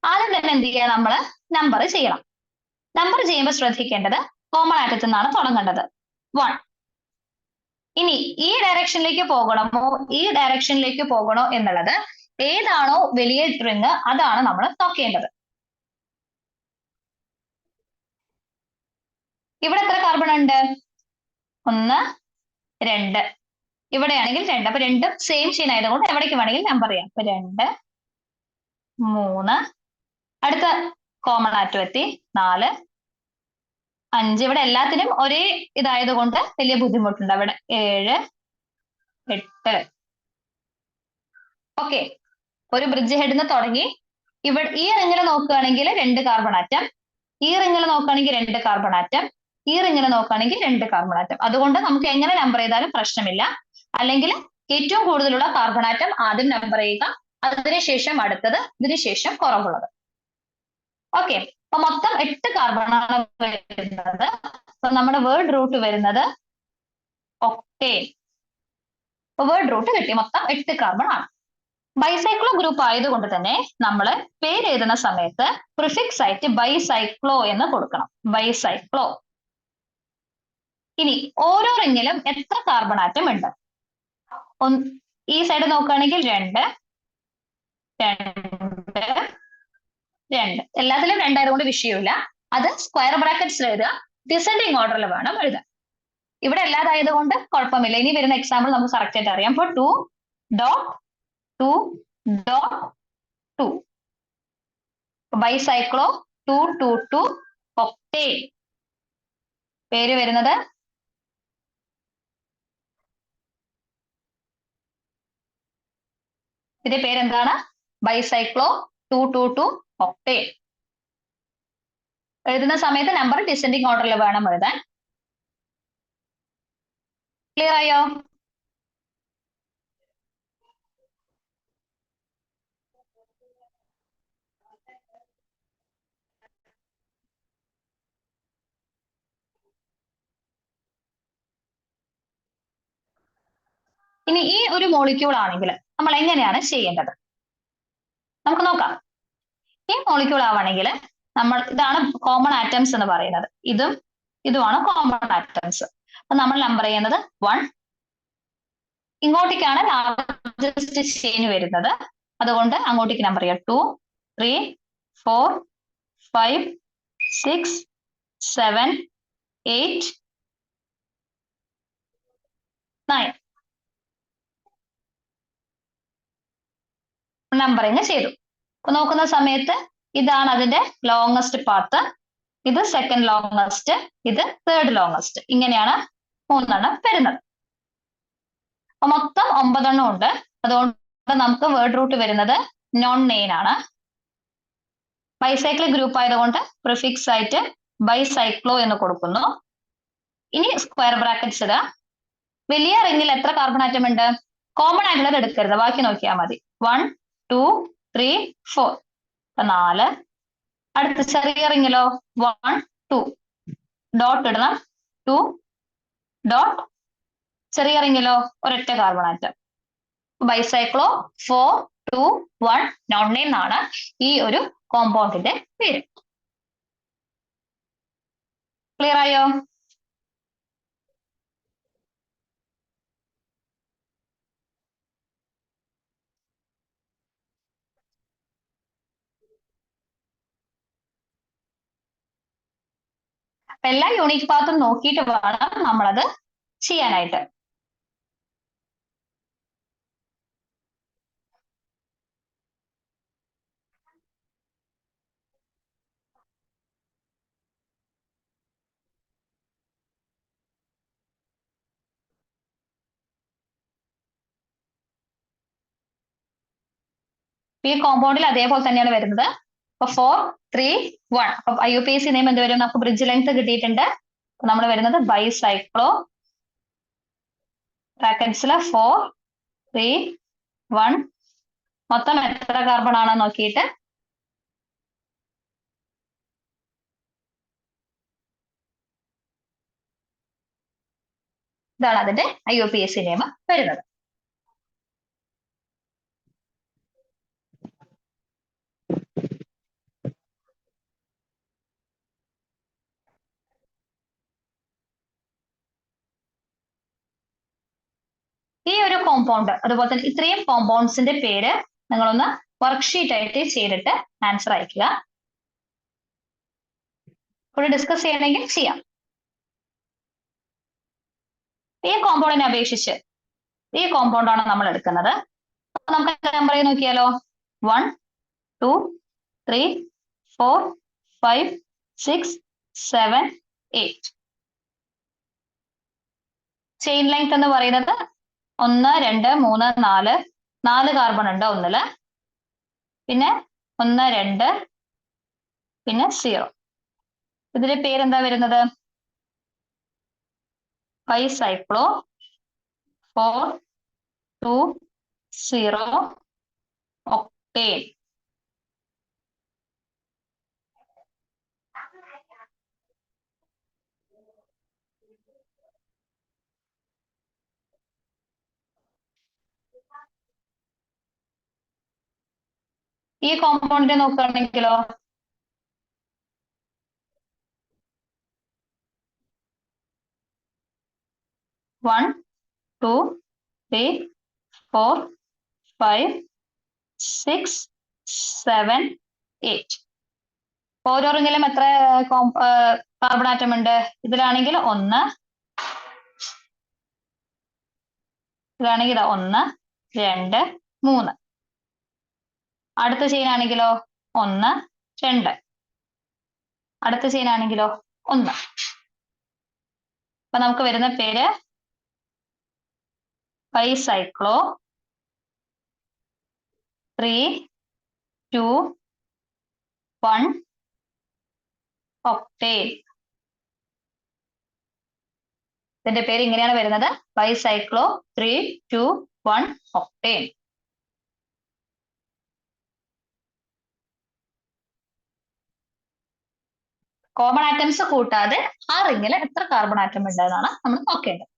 ആദ്യം തന്നെ എന്ത് ചെയ്യുക? നമ്മൾ നമ്പർ ചെയ്യണം. നമ്പർ ചെയ്യുമ്പോൾ ശ്രദ്ധിക്കേണ്ടത് കോമൺ ആറ്റത്തിൽ നിന്നാണ് തുടങ്ങേണ്ടത്, 1. ഇനി ഈ ഡയറക്ഷനിലേക്ക് പോകണമോ ഈ ഡയറക്ഷനിലേക്ക് പോകണോ എന്നുള്ളത് ഏതാണോ വലിയ റിങ് അതാണ് നമ്മൾ നോക്കേണ്ടത്. ഇവിടെ എത്ര കാർബൺ ഉണ്ട്? 1, 2. ഇവിടെയാണെങ്കിൽ 2. അപ്പൊ രണ്ടും സെയിം ചെയിൻ ആയതുകൊണ്ട് എവിടേക്ക് വേണമെങ്കിൽ നമ്പർ ചെയ്യാം. അപ്പൊ 2, 3. അടുത്ത കോമൺ ആറ്റം എത്തി 4, 5. ഇവിടെ എല്ലാത്തിനും ഒരേ ഇതായത് കൊണ്ട് വലിയ ബുദ്ധിമുട്ടുണ്ട്. അവിടെ 7, 8. ഓക്കെ, ഒരു ബ്രിഡ്ജ് ഹെഡിന്ന് തുടങ്ങി ഇവിടെ ഈ റിങ്ങിൽ നോക്കുകയാണെങ്കിൽ 2 കാർബൺ ആറ്റം, ഈ റിങ്ങിൽ നോക്കുകയാണെങ്കിൽ 2 കാർബൺ ആറ്റം, ഈ റിങ്ങിൽ നോക്കുകയാണെങ്കിൽ 2 കാർബൺ ആറ്റം. അതുകൊണ്ട് നമുക്ക് എങ്ങനെ നമ്പർ ചെയ്താലും പ്രശ്നമില്ല. അല്ലെങ്കിൽ ഏറ്റവും കൂടുതലുള്ള കാർബൺ ആറ്റം ആദ്യം നമ്പർ ചെയ്യുക, അതിനുശേഷം അടുത്തത്, ഇതിനുശേഷം കുറവുള്ളത്. ഓക്കെ, അപ്പൊ മൊത്തം 8 കാർബൺ ആണ് വരുന്നത്. അപ്പൊ നമ്മുടെ വേർഡ് റൂട്ട് വരുന്നത് ഒക്ടേൻ. വേർഡ് റൂട്ട് കിട്ടി, മൊത്തം 8 കാർബൺ ആണ്. ബൈസൈക്ലോ ഗ്രൂപ്പ് ആയതുകൊണ്ട് തന്നെ നമ്മൾ പേര് എഴുതുന്ന സമയത്ത് പ്രിഫിക്സ് ആയിട്ട് ബൈസൈക്ലോ എന്ന് കൊടുക്കണം. ബൈസൈക്ലോ. ഇനി ഓരോ റിങ്ങിലും എത്ര കാർബൺ ആറ്റം ഉണ്ട്? ഈ സൈഡ് നോക്കുകയാണെങ്കിൽ 2, 2, 2. എല്ലാത്തിലും 2 ആയതുകൊണ്ട് വിഷയമില്ല. അത് സ്ക്വയർ ബ്രാക്കറ്റ്സിൽ എഴുതുക, ഡിസെൻഡിങ് ഓർഡറിൽ വേണം എഴുതാൻ. ഇവിടെ അല്ലാതായതുകൊണ്ട് കുഴപ്പമില്ല. ഇനി വരുന്ന എക്സാമ്പിൾ നമുക്ക് കറക്റ്റ് ആയിട്ട് അറിയാം. അപ്പോൾ 2.2.2 ബൈസൈക്ലോ 222 ഒക്ടേൻ. പേര് വരുന്നത് ഇതിന്റെ പേരെന്താണ്? ബൈസൈക്ലോ 222 ഒക്ടേൻ. എഴുതുന്ന സമയത്ത് നമ്പർ ഡിസെൻഡിങ് ഓർഡറിൽ വേണം എഴുതാൻ. ക്ലിയർ ആയോ? ഇനി ഈ ഒരു മോളിക്യൂൾ ആണെങ്കിൽ നമ്മൾ എങ്ങനെയാണ് ചെയ്യേണ്ടത്? നമുക്ക് നോക്കാം. ഈ മോളിക്യൂൾ ആവണമെങ്കിൽ നമ്മൾ ഇതാണ് കോമൺ ആറ്റംസ് എന്ന് പറയുന്നത്. ഇതുമാണ് കോമൺ ആറ്റംസ്. അപ്പൊ നമ്മൾ നമ്പർ ചെയ്യുന്നത് 1. ഇങ്ങോട്ടേക്കാണ് ലാർജസ്റ്റ് ചെയിൻ വരുന്നത്, അതുകൊണ്ട് അങ്ങോട്ടേക്ക് നമ്പർ ചെയ്യാം. 2, 3, 4, 5, 6, 7, 8, 9. നമ്പറിങ് ചെയ്തു. നോക്കുന്ന സമയത്ത് ഇതാണ് അതിന്റെ ലോങ്ങസ്റ്റ് പാത്ത്, ഇത് സെക്കൻഡ് ലോങ്ങസ്റ്റ്, ഇത് തേർഡ് ലോങ്ങസ്റ്റ്. ഇങ്ങനെയാണ് 3 എണ്ണം വരുന്നത്. അപ്പൊ മൊത്തം 9 എണ്ണം ഉണ്ട്. അതുകൊണ്ട് നമുക്ക് വേർഡ് റൂട്ട് വരുന്നത് നോൺ നെയിൻ ആണ്. ബൈസൈക്ലിക് ഗ്രൂപ്പ് ആയതുകൊണ്ട് പ്രിഫിക്സ് ആയിട്ട് ബൈസൈക്ലോ എന്ന് കൊടുക്കുന്നു. ഇനി സ്ക്വയർ ബ്രാക്കറ്റ്സ് ഇടുക. വലിയ റിങ്ങിൽ എത്ര കാർബൺ ആറ്റം ഉണ്ട്? കോമൺ ആയിട്ടുള്ളത് എടുക്കരുത്, ബാക്കി നോക്കിയാൽ മതി. 1 2 3 4, 4. അടുത്ത ചെറിയ റിങ്ങിലോ 1 2 ഡോട്ട് ഇടണം. 2 ഡോട്ട്. ചെറിയ റിങ്ങിലോ ഒരൊറ്റ കാർബൺ ആറ്റം. ബൈസൈക്ലോ 4 2 1 നോൺ നെയിം എന്നാണ് ഈ ഒരു കോമ്പൗണ്ടിന്റെ പേര്. ക്ലിയർ ആയോ? എല്ലാ യൂണിറ്റ് പാത്തും നോക്കിയിട്ട് വേണം നമ്മളത് ചെയ്യാനായിട്ട്. ഈ കോമ്പൗണ്ടിൽ അതേപോലെ തന്നെയാണ് വരുന്നത്. അപ്പൊ 4 3 1. അപ്പൊ IUPAC നെയിം എന്ത് വരും? നമുക്ക് ബ്രിഡ്ജ് ലെങ്ത് കിട്ടിയിട്ടുണ്ട്. നമ്മൾ വരുന്നത് ബൈസൈക്ലോ ബ്രാക്കറ്റ്സിൽ 4 3 1. മൊത്തം എത്ര കാർബൺ ആണെന്ന് നോക്കിയിട്ട് ഇതാണ് അതിന്റെ IUPAC നെയിം വരുന്നത്. ഈ ഒരു കോമ്പൗണ്ട് അതുപോലെ തന്നെ ഇത്രയും കോമ്പൗണ്ട്സിന്റെ പേര് നിങ്ങളൊന്ന് വർക്ക്ഷീറ്റ് ആയിട്ട് ചെയ്തിട്ട് ആൻസർ അയക്കുക. ഇവിടെ ഡിസ്കസ് ചെയ്യണമെങ്കിൽ ചെയ്യാം. ഈ കോമ്പൗണ്ടിനെ അപേക്ഷിച്ച് ഈ കോമ്പൗണ്ടാണ് നമ്മൾ എടുക്കുന്നത്. നമുക്ക് നമ്പർ നോക്കിയാലോ. 1 2 3 4 5 6 7 8. ചെയിൻ ലെങ്ത് എന്ന് പറയുന്നത് 1 2 3 4. 4 കാർബൺ ഉണ്ട് ഒന്നില്. പിന്നെ 1 2 പിന്നെ 0. ഇതിന്റെ പേരെന്താ വരുന്നത്? ബൈസൈക്ലോ 4 2 0 ഒക്ടേൻ. ഈ കോമ്പൗണ്ടിനെ നോക്കുകയാണെങ്കിലോ 1 2 3 4 5 6 7 8. ഓരോ റിങ്ങിലും എത്ര കാർബൺ ആറ്റം ഉണ്ട്? ഇതിലാണെങ്കിൽ 1, ഇതിലാണെങ്കിൽ 1 2 3. അടുത്ത ചെയിൻ ആണെങ്കിലോ 1 2. അടുത്ത ചെയിൻ ആണെങ്കിലോ 1. അപ്പൊ നമുക്ക് വരുന്ന പേര് ബൈസൈക്ലോ 3 2 1 ഒക്ടേൻ. ഇതിന്റെ പേര് ഇങ്ങനെയാണ് വരുന്നത്, ബൈസൈക്ലോ 3 2 1 ഒക്ടേൻ. കോമൺ ആറ്റംസ് കൂട്ടാതെ ആ റിങ്ങിൽ എത്ര കാർബൺ ആറ്റം ഉണ്ട് എന്നാണ് നമ്മൾ നോക്കേണ്ടത്.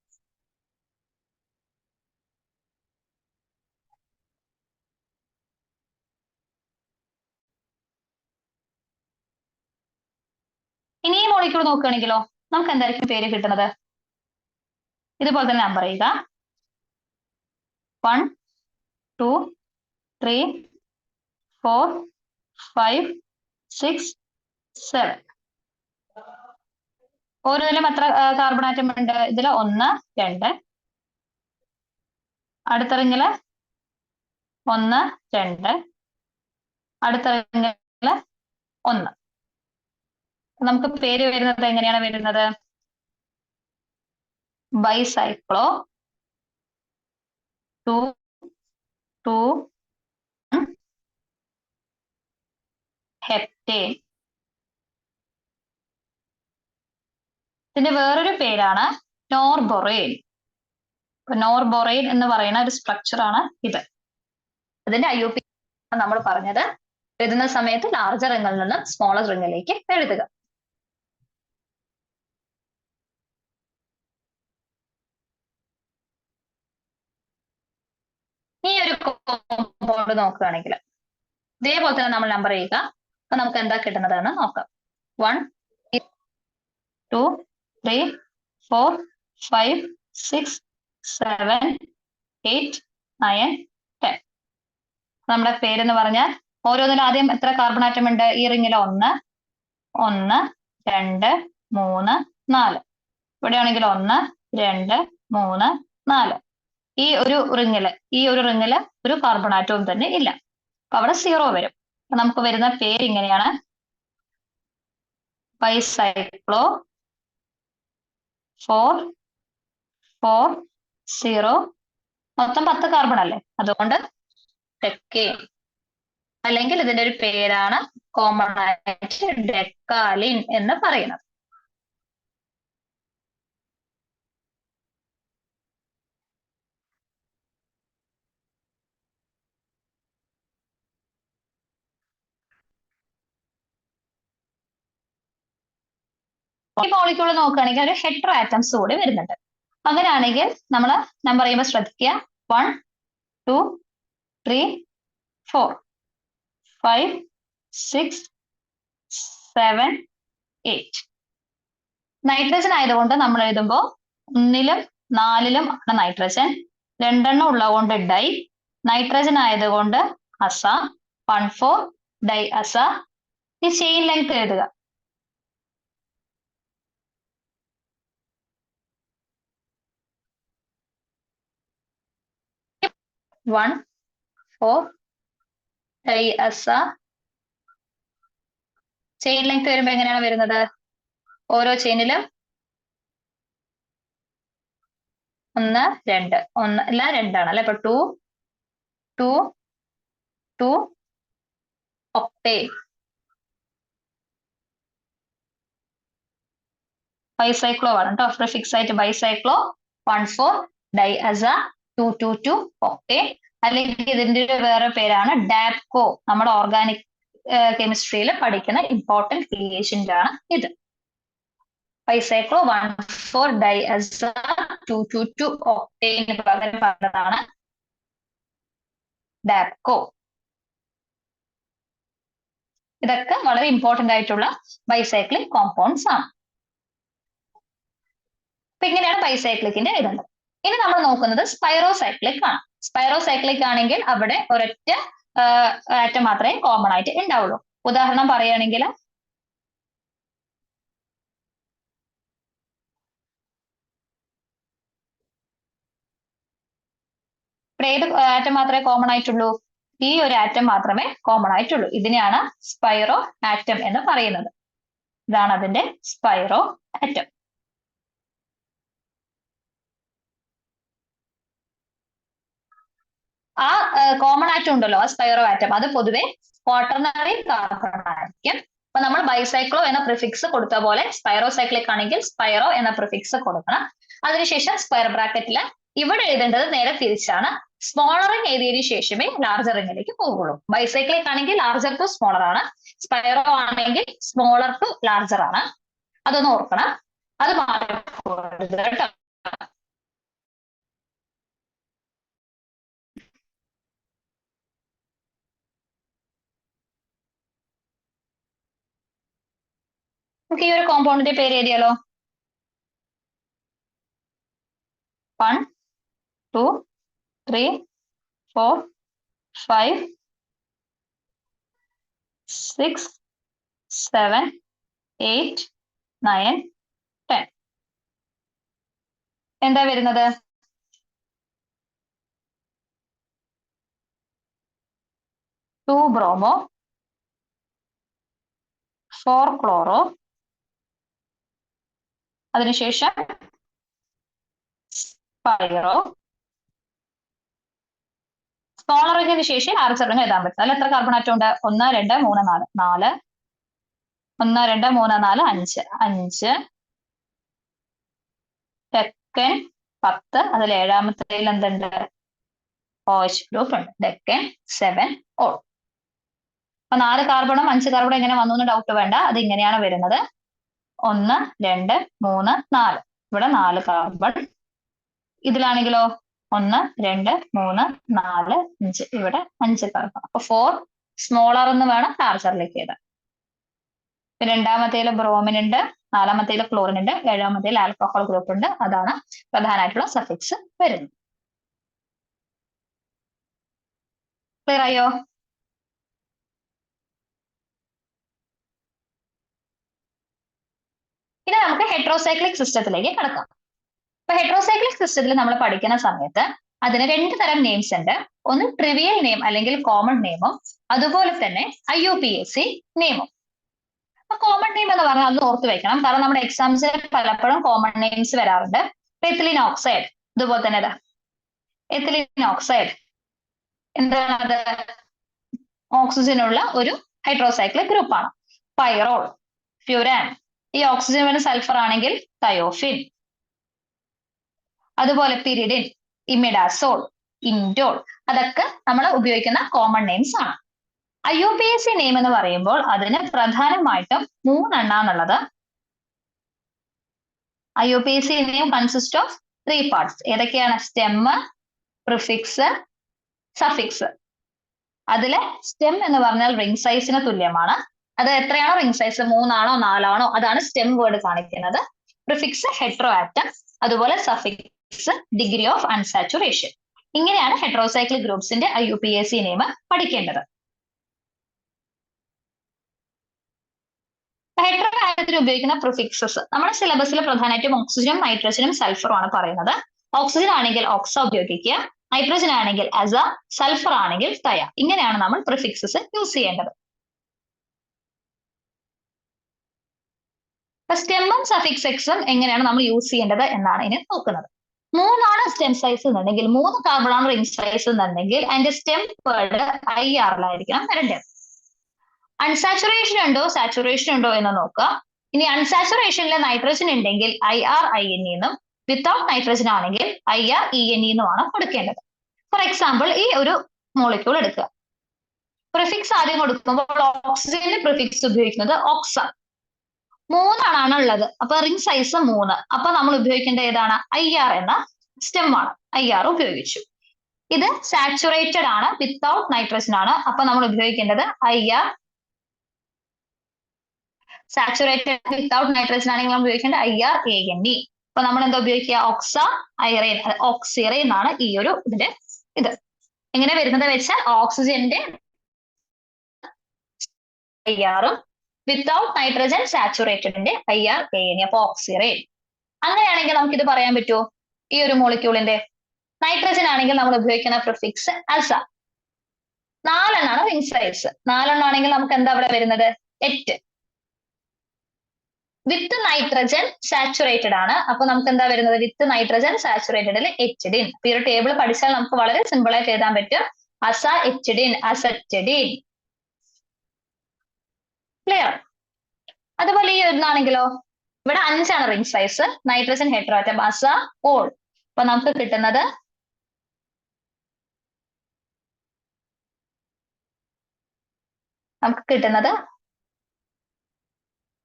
ഇനി ഈ മോളിക്യൂൾ നോക്കുകയാണെങ്കിലോ നമുക്ക് എന്തായിരിക്കും പേര് കിട്ടുന്നത്? ഇതുപോലെ തന്നെ നമ്പർ ചെയ്യുക. 1 2 3 4 5 6 7. ഓരോന്നിലും എത്ര കാർബൺ ആറ്റം ഉണ്ട്? ഇതിൽ 1 2. അടുത്ത റിങ്ങില് 1 2. അടുത്ത റിങ്ങില് 1. നമുക്ക് പേര് വരുന്നത് എങ്ങനെയാണ് വരുന്നത്? ബൈസൈക്ലോ 2 2 ഹെപ്റ്റേൻ. ഇതിന്റെ വേറൊരു പേരാണ് നോർബൊറൈൻ. നോർബൊറൈൻ എന്ന് പറയുന്ന ഒരു സ്ട്രക്ചർ ആണ് ഇത്. ഇതിന്റെ IUP നമ്മൾ പറഞ്ഞത് എഴുതുന്ന സമയത്ത് ലാർജർ റിങ്ങിൽ നിന്ന് സ്മോളർ റിങ്ങിലേക്ക് എഴുതുക. ഈ ഒരു കോമ്പൗണ്ട് നോക്കുകയാണെങ്കിൽ ഇതേപോലെ തന്നെ നമ്മൾ നമ്പർ ചെയ്യുക. അപ്പൊ നമുക്ക് എന്താ കിട്ടുന്നതെന്ന് നോക്കാം. 1 2 3 4 5 6 7 8 9 10. നമ്മുടെ പേരെന്ന് പറഞ്ഞാൽ ഓരോന്നിലും ആദ്യം എത്ര കാർബൺ ആറ്റം ഉണ്ട്? ഈ റിങ്ങിൽ 1 1 2 3 4. ഇവിടെയാണെങ്കിൽ 1 2 3 4. ഈ ഒരു റിങ്ങില് ഒരു കാർബൺ ആറ്റവും തന്നെ ഇല്ല. അപ്പൊ അവിടെ 0 വരും. അപ്പൊ നമുക്ക് വരുന്ന പേര് ഇങ്ങനെയാണ്, ബൈസൈക്ലോ 4 4 0. മൊത്തം 10 കാർബൺ അല്ലേ, അതുകൊണ്ട് ഡെക്കേൻ. അല്ലെങ്കിൽ ഇതിന്റെ ഒരു പേരാണ് കോമൺ ആയിട്ട് ഡെക്കാലിൻ എന്ന് പറയുന്നത്. ഈ മോളിക്യൂൾ നോക്കുകയാണെങ്കിൽ ഒരു ഹെറ്ററോ ആറ്റംസ് കൂടി വരുന്നുണ്ട്. അങ്ങനെയാണെങ്കിൽ നമ്മൾ നമ്പർ ചെയ്യുമ്പോൾ ശ്രദ്ധിക്കുക. 1 2 3 4 5 6 7 8. നൈട്രജൻ ആയതുകൊണ്ട് നമ്മൾ എഴുതുമ്പോൾ 1ലും 4ലും ആണ് നൈട്രജൻ. 2 എണ്ണം ഉള്ളതുകൊണ്ട് ഡൈ. നൈട്രജൻ ആയതുകൊണ്ട് അസ 1,4 ഡൈ അസ. ഈ ചെയിൻ ലെങ്ത് എഴുതുക. 1 4 ഡൈ അസ. ചെയിൻ ലെങ്ത് വരുമ്പോ എങ്ങനെയാണ് വരുന്നത്? ഓരോ ചെയിനിലും 1 2 1 അല്ല 2 ആണ് അല്ലെ. അപ്പൊ 2 2 2 ഒക്ടേൻ. ബൈസൈക്ലോ ആണ് കേട്ടോ. പ്രിഫിക്സ് ആയിട്ട് ബൈസൈക്ലോ 1,4 ഡൈ അസ 2,2,2 ഒക്ടേൻ. അല്ലെങ്കിൽ ഇതിന്റെ വേറെ പേരാണ് ഡാപ്കോ. നമ്മുടെ ഓർഗാനിക് കെമിസ്ട്രിയിൽ പഠിക്കുന്ന ഇമ്പോർട്ടന്റ് റിയേജന്റ് ആണ് ഇത്. ബൈസൈക്ലോ 1,4 ഡൈ അസ 2,2,2 ഒക്ടേൻ പകരം പറഞ്ഞതാണ് ഡാപ്കോ. ഇതൊക്കെ വളരെ ഇമ്പോർട്ടന്റ് ആയിട്ടുള്ള ബൈസൈക്ലിക് കോമ്പൗണ്ട്സ് ആണ്. അപ്പൊ ഇങ്ങനെയാണ് ബൈസൈക്ലിക്കിന്റെ എഴുതുന്നത്. ഇനി നമ്മൾ നോക്കുന്നത് സ്പൈറോസൈക്ലിക് ആണ്. സ്പൈറോസൈക്ലിക് ആണെങ്കിൽ അവിടെ ഒരൊറ്റ ആറ്റം മാത്രമേ കോമൺ ആയിട്ട് ഉണ്ടാവുള്ളൂ. ഉദാഹരണം പറയുകയാണെങ്കിൽ ഇവിടെ ഏത് ആറ്റം മാത്രമേ കോമൺ ആയിട്ടുള്ളൂ? ഈ ഒരു ആറ്റം മാത്രമേ കോമൺ ആയിട്ടുള്ളൂ. ഇതിനെയാണ് സ്പൈറോ ആറ്റം എന്ന് പറയുന്നത്. ഇതാണ് അതിന്റെ സ്പൈറോ ആറ്റം. ആ കോമൺ ആറ്റം ഉണ്ടല്ലോ, ആ സ്പൈറോ ആറ്റം, അത് പൊതുവെ ക്വാട്ടർണറി കാർബൺ ആയിരിക്കും. അപ്പൊ നമ്മൾ ബൈസൈക്ലോ എന്ന പ്രിഫിക്സ് കൊടുത്ത പോലെ സ്പൈറോസൈക്ലിക് ആണെങ്കിൽ സ്പൈറോ എന്ന പ്രിഫിക്സ് കൊടുക്കണം. അതിനുശേഷം സ്ക്വയർ ബ്രാക്കറ്റില് ഇവിടെ എഴുതേണ്ടത് നേരെ തിരിച്ചാണ്. സ്മോളർ റിംഗ് എഴുതിയതിനു ശേഷമേ ലാർജർ റിംഗിലേക്ക് പോകുള്ളൂ. ബൈസൈക്ലിക് ആണെങ്കിൽ ലാർജർ ടു സ്മോളർ ആണ്. സ്പൈറോ ആണെങ്കിൽ സ്മോളർ ടു ലാർജർ ആണ്. അതൊന്ന് ഓർക്കണം. അത് മാറിപ്പോകരുത് കേട്ടോ. നമുക്ക് ഈ ഒരു കോമ്പൗണ്ടിന്റെ പേര് എഴുതിയാലോ? 1 2 3 4 5 6 7 8 9 10. എന്താ വരുന്നത്? 2 ബ്രോമോ 4 ക്ലോറോ, അതിനുശേഷം സ്പൈറോ. സ്മോളർ റിംഗിന് ശേഷം ലാർജർ റിംഗ് എഴുതാൻ പറ്റും. അതിൽ എത്ര കാർബൺ ആറ്റം ഉണ്ട്? 1 2 3 4 4 1 2 3 4 5 5 ഡെക്കൻ 10, അതിൽ 7-മത്തേതിൽ എന്തുണ്ട്? OH ഗ്രൂപ്പ് ഉണ്ട്. ഡെക്കൻ 7O. അപ്പൊ 4 കാർബണും 5 കാർബണും എങ്ങനെ വന്നു എന്ന് ഡൗട്ട് വേണ്ട. അത് ഇങ്ങനെയാണ് വരുന്നത്. 1, 2, 3, 4. ഇവിടെ 4 കാർബൺ. ഇതിലാണെങ്കിലോ 1, 2, 3, 4, 5. ഇവിടെ 5 കാർബൺ. അപ്പൊ 4 സ്മോളർ എന്ന് വേണം ലാർജറിലേക്ക് എഴുതാൻ. രണ്ടാമത്തേൽ ബ്രോമിൻ ഉണ്ട്, 4-മത്തേൽ ക്ലോറിൻ ഉണ്ട്, 7-മത്തേൽ ആൽക്കഹോൾ ഗ്രൂപ്പ് ഉണ്ട്. അതാണ് പ്രധാനമായിട്ടുള്ള സഫിക്സ് വരുന്നത്. ക്ലിയർ ആയോ? ഇനി നമുക്ക് ഹെട്രോസൈക്ലിക് സിസ്റ്റത്തിലേക്ക് കിടക്കാം. ഇപ്പൊ ഹെട്രോസൈക്ലിക് സിസ്റ്റത്തിൽ നമ്മൾ പഠിക്കുന്ന സമയത്ത് അതിന് 2 തരം നെയിംസ് ഉണ്ട്. ഒന്ന് ട്രിവിയൽ നെയിം അല്ലെങ്കിൽ കോമൺ നെയിമും, അതുപോലെ തന്നെ IUPAC നെയിമും. അപ്പൊ കോമൺ നെയിം എന്ന് പറഞ്ഞാൽ അത് ഓർത്ത് വെക്കണം. കാരണം നമ്മുടെ എക്സാംസിൽ പലപ്പോഴും കോമൺ നെയിംസ് വരാറുണ്ട്. എത്തിലീൻ ഓക്സൈഡ്, ഇതുപോലെ തന്നെ എത്തിലീൻ ഓക്സൈഡ് എന്താണ്? അത് ഓക്സിജനുള്ള ഒരു ഹൈഡ്രോസൈക്ലിക് ഗ്രൂപ്പാണ്. പൈറോൾ, ഫ്യൂരാൻ, ഈ ഓക്സിജൻ വേണ്ട സൾഫർ ആണെങ്കിൽ തയോഫിൻ. അതുപോലെ പിരിഡിൻ, ഇമിഡാസോൾ, ഇൻഡോൾ, അതൊക്കെ നമ്മൾ ഉപയോഗിക്കുന്ന കോമൺ നെയിംസ് ആണ്. IUPAC നെയിം എന്ന് പറയുമ്പോൾ അതിന് പ്രധാനമായിട്ടും 3 എണ്ണാണുള്ളത്. IUPAC name consist of 3 parts. ഏതൊക്കെയാണ്? Stem, prefix, suffix. അതിലെ സ്റ്റെം എന്ന് പറഞ്ഞാൽ റിംഗ് സൈസിന് തുല്യമാണ്. അത് എത്രയാണോ റിംഗ് സൈസ്, 3 ആണോ 4 ആണോ, അതാണ് സ്റ്റെം വേർഡ് കാണിക്കുന്നത്. പ്രിഫിക്സ് ഹെട്രോ ആറ്റം, അതുപോലെ സഫിക്സ് ഡിഗ്രി ഓഫ് അൺസാച്ചുറേഷൻ. ഇങ്ങനെയാണ് ഹെട്രോസൈക്ലിക് ഗ്രൂപ്പ്സിന്റെ IUPAC നെയിം പഠിക്കേണ്ടത്. ഹെട്രോ ആറ്റത്തിന് ഉപയോഗിക്കുന്ന പ്രിഫിക്സസ് നമ്മുടെ സിലബസിൽ പ്രധാനമായിട്ടും ഓക്സിജനും നൈട്രജനും സൾഫറും ആണ് പറയുന്നത്. ഓക്സിജൻ ആണെങ്കിൽ ഓക്സ ഉപയോഗിക്കുക, നൈട്രജൻ ആണെങ്കിൽ അസ, സൾഫർ ആണെങ്കിൽ തയ. ഇങ്ങനെയാണ് നമ്മൾ പ്രിഫിക്സസ് യൂസ് ചെയ്യേണ്ടത്. സ്റ്റെമ്മും സഫിക്സ് എക്സും എങ്ങനെയാണ് നമ്മൾ യൂസ് ചെയ്യേണ്ടത് എന്നാണ് ഇനി നോക്കുന്നത്. 3 ആണ് സ്റ്റെം സൈസ് എന്നുണ്ടെങ്കിൽ, 3 കാർബൺ ആണ് റിംഗ് സൈസ് എന്നുണ്ടെങ്കിൽ അതിന്റെ സ്റ്റെം വേർഡ് IR വരേണ്ടത്. അൺസാച്ചുറേഷൻ ഉണ്ടോ സാച്ചുറേഷൻ ഉണ്ടോ എന്ന് നോക്കുക. ഇനി അൺസാച്ചുറേഷനിൽ നൈട്രജൻ ഉണ്ടെങ്കിൽ IRINE എന്നും, വിത്തൗട്ട് നൈട്രജൻ ആണെങ്കിൽ IRENE എന്നുമാണ് കൊടുക്കേണ്ടത്. ഫോർ എക്സാമ്പിൾ, ഈ ഒരു മോളിക്യൂൾ എടുക്കുക. പ്രിഫിക്സ് ആദ്യം കൊടുക്കുമ്പോൾ ഓക്സിജന്റെ പ്രിഫിക്സ് ഉപയോഗിക്കുന്നത് ഓക്സ. 3 ആണ് ഉള്ളത്. അപ്പൊ റിംഗ് സൈസ് 3. അപ്പൊ നമ്മൾ ഉപയോഗിക്കേണ്ട ഏതാണ്? IR എന്ന സ്റ്റെം ആണ്. IR ഉപയോഗിച്ചു. ഇത് സാച്ചുറേറ്റഡ് ആണ്, വിത്തൗട്ട് നൈട്രജൻ ആണ്. അപ്പൊ നമ്മൾ ഉപയോഗിക്കേണ്ടത് IR. സാച്ചുറേറ്റഡ് വിത്തൗട്ട് നൈട്രജൻ ആണെങ്കിൽ നമ്മൾ ഉപയോഗിക്കേണ്ടത് IRANE. അപ്പൊ നമ്മൾ എന്താ ഉപയോഗിക്കുക? ഓക്സ ഐറൈൻ, ഓക്സിറൈൻ എന്നാണ് ഈ ഒരു ഇതിന്റെ ഇത്. എങ്ങനെ വരുന്നത് വെച്ചാൽ ഓക്സിജന്റെ IR-ഉം വിത്തൗട്ട് നൈട്രജൻ സാച്ചുറേറ്റഡിന്റെ IRANE. അപ്പൊ ഓക്സിറൈൻ. അങ്ങനെയാണെങ്കിൽ നമുക്ക് ഇത് പറയാൻ പറ്റുമോ? ഈ ഒരു മോളിക്യൂളിന്റെ നൈട്രജൻ ആണെങ്കിൽ നമ്മൾ ഉപയോഗിക്കുന്ന പ്രിഫിക്സ് അസ. 4 എണ്ണാണ് റിംഗ് സൈസ്. 4 എണ്ണാണെങ്കിൽ നമുക്ക് എന്താ അവിടെ വരുന്നത്? 8. വിത്ത് നൈട്രജൻ സാച്ചുറേറ്റഡ് ആണ്. അപ്പൊ നമുക്ക് എന്താ വരുന്നത്? വിത്ത് നൈട്രജൻ സാച്ചുറേറ്റഡിൽ എച്ചിഡിൻ. ഈ ഒരു ടേബിൾ പഠിച്ചാൽ നമുക്ക് വളരെ സിമ്പിൾ ആയിട്ട് എഴുതാൻ പറ്റും. അസ എച്ചിഡിൻ, അസെറ്റഡിൻ. ക്ലിയർ? അതുപോലെ ഈ ഒന്നാണെങ്കിലോ, ഇവിടെ 5 ആണ് റിംഗ് സൈസ്, നൈട്രജൻ ഹെട്രോആറ്റം അസ ഓൾ. അപ്പൊ നമുക്ക് കിട്ടുന്നത്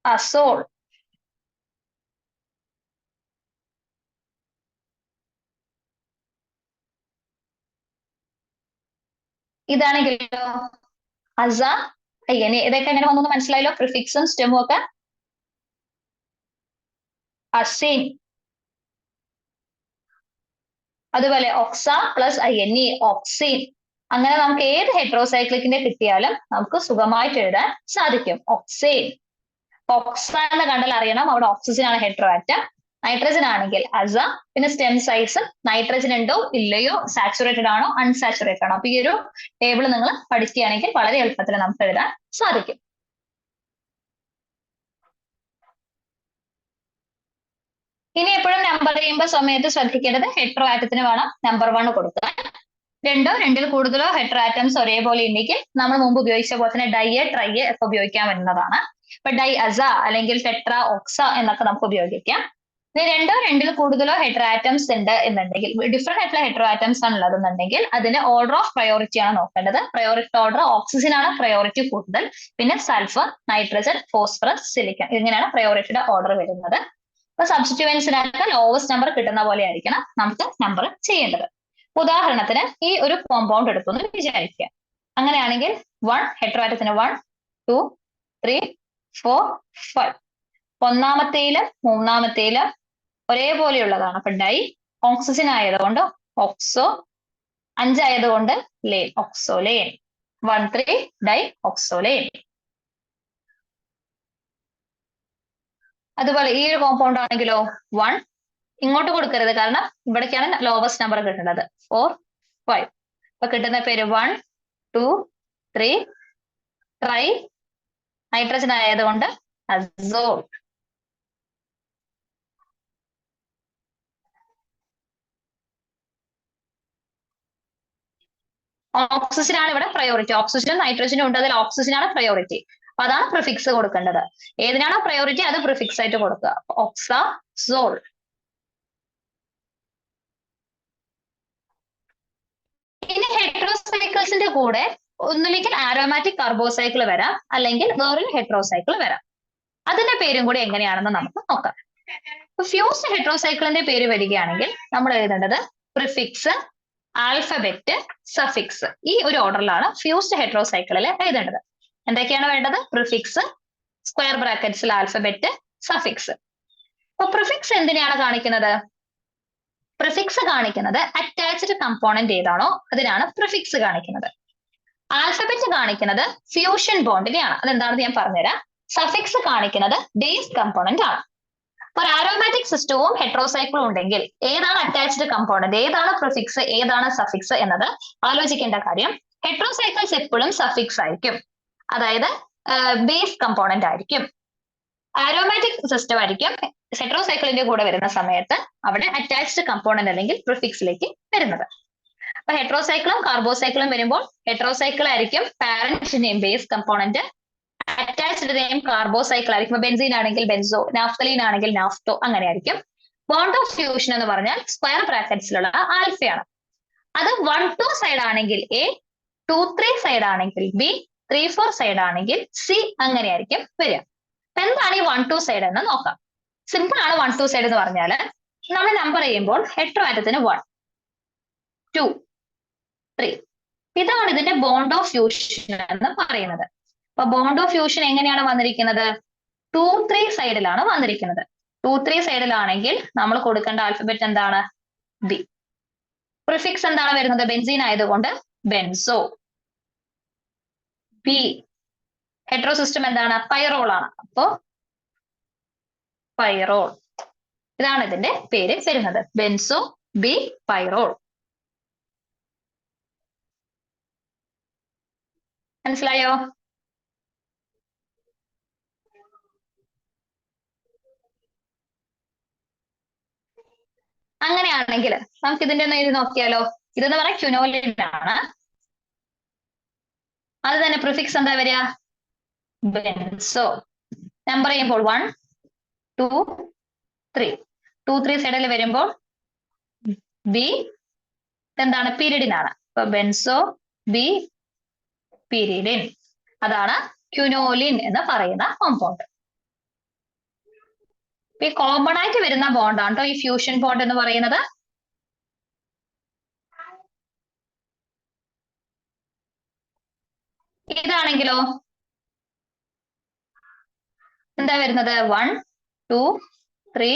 അസോൾ. ഇതാണെങ്കിലോ അസ INE. ഇതൊക്കെ എങ്ങനെ വന്നു മനസ്സിലായല്ലോ? പ്രിഫിക്സും സ്റ്റെമും ഒക്കെ. അസീൻ. അതുപോലെ ഒക്സ പ്ലസ് INE, ഓക്സീൻ. അങ്ങനെ നമുക്ക് ഏത് ഹെട്രോസൈക്ലിക്കിന്റെ കിട്ടിയാലും നമുക്ക് സുഖമായിട്ട് എഴുതാൻ സാധിക്കും. ഓക്സൈൻ. ഓക്സ എന്ന് കണ്ടാൽ അറിയണം അവിടെ ഓക്സിജൻ ആണ് ഹെട്രോ ആറ്റം. നൈട്രജൻ ആണെങ്കിൽ അസ. പിന്നെ സ്റ്റെം സൈസ് നൈട്രജൻ ഉണ്ടോ ഇല്ലയോ, സാച്ചുറേറ്റഡ് ആണോ അൺസാച്ചുറേറ്റഡ് ആണോ. അപ്പൊ ഈ ഒരു ടേബിൾ നിങ്ങൾ പഠിക്കുകയാണെങ്കിൽ വളരെ എളുപ്പത്തിൽ നമുക്ക് എഴുതാൻ സാധിക്കും. ഇനി എപ്പോഴും നമ്പർ ചെയ്യുമ്പോൾ സമയത്ത് ശ്രദ്ധിക്കേണ്ടത് ഹെട്രോ ആറ്റത്തിന് വേണം നമ്പർ 1 കൊടുക്കുക. 2 2-ൽ കൂടുതലോ ഹെട്രോ ആറ്റംസ് ഒരേപോലെ ഉണ്ടെങ്കിൽ നമ്മൾ മുമ്പ് ഉപയോഗിച്ച പോലെ തന്നെ ഡൈ, ട്രൈ ഒക്കെ ഉപയോഗിക്കാൻ വരുന്നതാണ്. ഇപ്പൊ ഡൈ അസ അല്ലെങ്കിൽ ടെട്ര ഓക്സ എന്നൊക്കെ നമുക്ക് ഉപയോഗിക്കാം. ഇനി രണ്ടോ രണ്ടിൽ കൂടുതലോ ഹെറ്ററോ ആറ്റംസ് ഉണ്ട് എന്നുണ്ടെങ്കിൽ, ഡിഫറെന്റ് ആയിട്ടുള്ള ഹെറ്ററോ ആറ്റംസ് ആണ് ഉള്ളതെന്നുണ്ടെങ്കിൽ അതിന്റെ ഓർഡർ ഓഫ് പ്രയോറിറ്റി ആണ് നോക്കേണ്ടത്. പ്രയോറിറ്റി ഓർഡർ ഓക്സിജൻ ആണ് പ്രയോറിറ്റി കൂടുതൽ, പിന്നെ സൾഫർ, നൈട്രജൻ, ഫോസ്ഫറസ്, സിലിക്കൺ, ഇങ്ങനെയാണ് പ്രയോറിറ്റിയുടെ ഓർഡർ വരുന്നത്. അപ്പൊ സബ്സ്റ്റിറ്റ്യൂവൻസിനൊക്കെ ലോവസ്റ്റ് നമ്പർ കിട്ടുന്ന പോലെ ആയിരിക്കണം നമുക്ക് നമ്പർ ചെയ്യേണ്ടത്. ഉദാഹരണത്തിന് ഈ ഒരു കോമ്പൗണ്ട് എടുത്തു എന്ന് വിചാരിക്കുക. അങ്ങനെയാണെങ്കിൽ 1 ഹെറ്ററോ ആറ്റത്തിന് 1, 2, 3, 4, 5. ഒന്നാമത്തേലും മൂന്നാമത്തേലും ഒരേപോലെയുള്ളതാണ്. അപ്പൊ ഡൈ. ഓക്സിജൻ ആയതുകൊണ്ട് ഓക്സോ, 5 ആയതുകൊണ്ട് ലെയിൻ, ഓക്സോലെയിൻ. 1, 3 ഡൈ ഓക്സോലെയിൻ. അതുപോലെ ഈ ഒരു കോമ്പൗണ്ട് ആണെങ്കിലോ 1, ഇങ്ങോട്ട് കൊടുക്കരുത് കാരണം ഇവിടേക്കാണ് ലോവസ്റ്റ് നമ്പർ കിട്ടുന്നത്. 4, 5. അപ്പൊ കിട്ടുന്ന പേര് 1, 2, 3 ട്രൈ നൈട്രജൻ ആയതുകൊണ്ട് അസോൾ. ഓക്സിജൻ ആണ് ഇവിടെ പ്രയോറിറ്റി. ഓക്സിജനും നൈട്രജനും ഉണ്ട്, അതിൽ ഓക്സിജൻ ആണ് പ്രയോറിറ്റി. അപ്പൊ അതാണ് പ്രിഫിക്സ് കൊടുക്കേണ്ടത്. ഏതിനാണോ പ്രയോറിറ്റി അത് പ്രിഫിക്സ് ആയിട്ട് കൊടുക്കുക. ഓക്സോൾ. ഇനി ഹെട്രോസൈക്കിൾസിന്റെ കൂടെ ഒന്നുമില്ലെങ്കിൽ ആരോമാറ്റിക് കാർബോസൈക്കിൾ വരാം, അല്ലെങ്കിൽ വേറൊരു ഹെട്രോസൈക്കിൾ വരാം. അതിന്റെ പേരും കൂടി എങ്ങനെയാണെന്ന് നമുക്ക് നോക്കാം. ഫ്യൂസ്ഡ് ഹെട്രോസൈക്കിളിന്റെ പേര് വരികയാണെങ്കിൽ നമ്മൾ എഴുതേണ്ടത് പ്രിഫിക്സ്, ആൽഫബറ്റ്, സഫിക്സ്. ഈ ഒരു ഓർഡറിലാണ് ഫ്യൂസ്ഡ് ഹെട്രോസൈക്കിളിൽ എഴുതേണ്ടത്. എന്തൊക്കെയാണ് വേണ്ടത്? പ്രിഫിക്സ്, സ്ക്വയർ ബ്രാക്കറ്റ്സിൽ ആൽഫബറ്റ്, സഫിക്സ്. അപ്പൊ പ്രിഫിക്സ് എന്തിനാണ് കാണിക്കുന്നത്? പ്രിഫിക്സ് കാണിക്കുന്നത് അറ്റാച്ച്ഡ് കമ്പോണന്റ് ഏതാണോ അതിനാണ് പ്രിഫിക്സ് കാണിക്കുന്നത്. ആൽഫബറ്റ് കാണിക്കുന്നത് ഫ്യൂഷൻ ബോണ്ടിനെയാണ്. അതെന്താണെന്ന് ഞാൻ പറഞ്ഞുതരാം. സഫിക്സ് കാണിക്കുന്നത് ബേസ് കമ്പോണന്റ് ആണ്. ഒരു ആരോമാറ്റിക് സിസ്റ്റവും ഹെട്രോസൈക്കിളും ഉണ്ടെങ്കിൽ ഏതാണ് അറ്റാച്ച്ഡ് കമ്പോണന്റ്, ഏതാണ് പ്രിഫിക്സ്, ഏതാണ് സഫിക്സ് എന്നത് ആലോചിക്കേണ്ട കാര്യം. ഹെട്രോസൈക്കിൾസ് എപ്പോഴും സഫിക്സ് ആയിരിക്കും, അതായത് ബേസ് കമ്പോണന്റ് ആയിരിക്കും. ആരോമാറ്റിക് സിസ്റ്റം ആയിരിക്കും ഹെട്രോസൈക്കിളിന്റെ കൂടെ വരുന്ന സമയത്ത് അവിടെ അറ്റാച്ച്ഡ് കമ്പോണന്റ് അല്ലെങ്കിൽ പ്രിഫിക്സിലേക്ക് വരുന്നത്. അപ്പൊ ഹെട്രോസൈക്കിളും കാർബോസൈക്കിളും വരുമ്പോൾ ഹെട്രോസൈക്കിൾ ആയിരിക്കും parent name base component, attached name carbocycle ആയിരിക്കും. ബെൻസീൻ ആണെങ്കിൽ ബെൻസോ, നാഫ്തലീൻ ആണെങ്കിൽ നാഫ്തോ, അങ്ങനെ ആയിരിക്കും. ബോണ്ട് ഓഫ് ഫ്യൂഷൻ എന്ന് പറഞ്ഞാൽ സ്ക്വയർ ബ്രാക്കറ്റ്സിലുള്ള ആൽഫയാണ്. അത് 1, 2 സൈഡ് ആണെങ്കിൽ എ, 2, 3 സൈഡ് ആണെങ്കിൽ ബി, 3, 4 സൈഡ് ആണെങ്കിൽ സി, അങ്ങനെയായിരിക്കും വരിക. എന്താണ് ഈ 1, 2 സൈഡ് എന്ന് നോക്കാം. സിമ്പിൾ ആണ്. 1, 2 സൈഡ് എന്ന് പറഞ്ഞാൽ നമ്മൾ നമ്പർ ചെയ്യുമ്പോൾ ഹെട്രോ ആറ്റത്തിന് 1, 2, 3. ഇതാണ് ഇതിന്റെ ബോണ്ട് ഓഫ് ഫ്യൂഷൻ എന്ന് പറയുന്നത്. അപ്പൊ ബോണ്ട് ഓഫ് ഫ്യൂഷൻ എങ്ങനെയാണ് വന്നിരിക്കുന്നത്? 2, 3 സൈഡിലാണ് വന്നിരിക്കുന്നത്. 2, 3 സൈഡിലാണെങ്കിൽ നമ്മൾ കൊടുക്കേണ്ട ആൽഫബറ്റ് എന്താണ്? ബി. പ്രിഫിക്സ് എന്താണ് വരുന്നത്? ബെൻസീൻ ആയതുകൊണ്ട് ബെൻസോ. ബി. ഹെട്രോ സിസ്റ്റം എന്താണ്? പൈറോൾ ആണ്. അപ്പോ പൈറോൾ. ഇതാണ് ഇതിന്റെ പേര് വരുന്നത്. Benzo, B, pyrrole. മനസ്സിലായോ? അങ്ങനെയാണെങ്കിൽ നമുക്ക് ഇതിന്റെ ഒന്ന് എഴുതി നോക്കിയാലോ. ഇതെന്ന് പറയാൻ ക്യുനോലിൻ ആണ്. അത് തന്നെ പ്രിഫിക്സ് എന്താ വരിക? ബെൻസോ. നമ്പർ ചെയ്യുമ്പോൾ 1, 2, 3. 2, 3 സൈഡിൽ വരുമ്പോൾ ബി എന്താണ്? പീരിഡിൻ ആണ്. അപ്പൊ ബെൻസോ, ബി, പീരിഡിൻ. അതാണ് ക്യുനോലിൻ എന്ന് പറയുന്ന കോമ്പൗണ്ട്. ഈ കോമൺ ആയിട്ട് വരുന്ന ബോണ്ടാണ് കേട്ടോ ഈ ഫ്യൂഷൻ ബോണ്ട് എന്ന് പറയുന്നത്. ഇതാണെങ്കിലോ എന്താ വരുന്നത്? 1, 2, 3,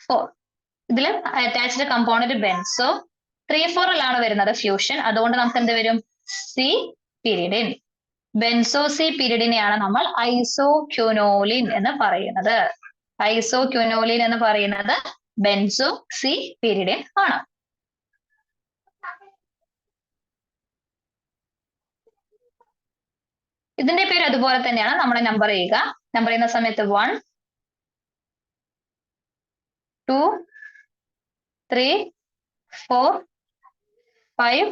4. ഇതിൽ അറ്റാച്ച്ഡ് കമ്പോണന്റ് ബെൻസോ. 3, 4ലാണ് വരുന്നത് ഫ്യൂഷൻ. അതുകൊണ്ട് നമുക്ക് എന്ത് വരും? സി, പീരിഡിൻ. ബെൻസോ സി പീരിഡിനെയാണ് നമ്മൾ ഐസോക്യുനോലിൻ എന്ന് പറയുന്നത്. ഐസോക്യുനോലിൻ എന്ന് പറയുന്നത് ബെൻസോ സി പീരിഡിൻ ആണ്. ഇതിന്റെ പേര് അതുപോലെ തന്നെയാണ്. നമ്മൾ നമ്പർ ചെയ്യുക. നമ്പർ ചെയ്യുന്ന സമയത്ത് 1, 2, 3, 4, 5.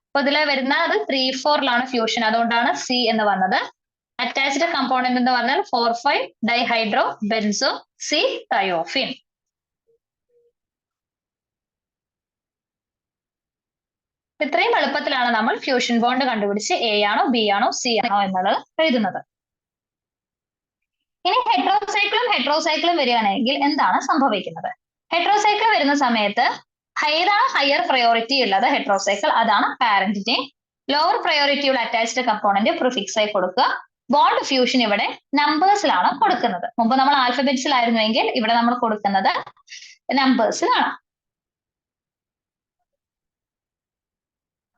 അപ്പൊ ഇതിലെ വരുന്നത് 3, 4ലാണ് ഫ്യൂഷൻ. അതുകൊണ്ടാണ് സി എന്ന് വന്നത്. അറ്റാച്ച്ഡ് കമ്പോണന്റ് എന്ന് പറഞ്ഞാൽ 4, 5 ഡൈഹൈഡ്രോ ബെൻസോ സി തയോഫിൻ. ഇത്രയും എളുപ്പത്തിലാണ് നമ്മൾ ഫ്യൂഷൻ ബോണ്ട് കണ്ടുപിടിച്ച് എ ആണോ ബി ആണോ സി ആണോ എന്നുള്ളത് എഴുതുന്നത്. ഇനി ഹെട്രോസൈക്കിളും വരികയാണെങ്കിൽ എന്താണ് സംഭവിക്കുന്നത്? ഹെട്രോസൈക്കിൾ വരുന്ന സമയത്ത് ഏതാണ് ഹയർ പ്രയോറിറ്റി ഉള്ളത് ഹെട്രോസൈക്കിൾ, അതാണ് പാരന്റിനെ. ലോവർ പ്രയോറിറ്റിയുള്ള അറ്റാച്ച്ഡ് കമ്പോണന്റ് പ്രിഫിക്സ് ആയി കൊടുക്കുക. ബോണ്ട് ഫ്യൂഷൻ ഇവിടെ നമ്പേഴ്സിലാണ് കൊടുക്കുന്നത്. മുമ്പ് നമ്മൾ ആൽഫബറ്റ്സിലായിരുന്നുവെങ്കിൽ ഇവിടെ നമ്മൾ കൊടുക്കുന്നത് നമ്പേഴ്സിലാണ്.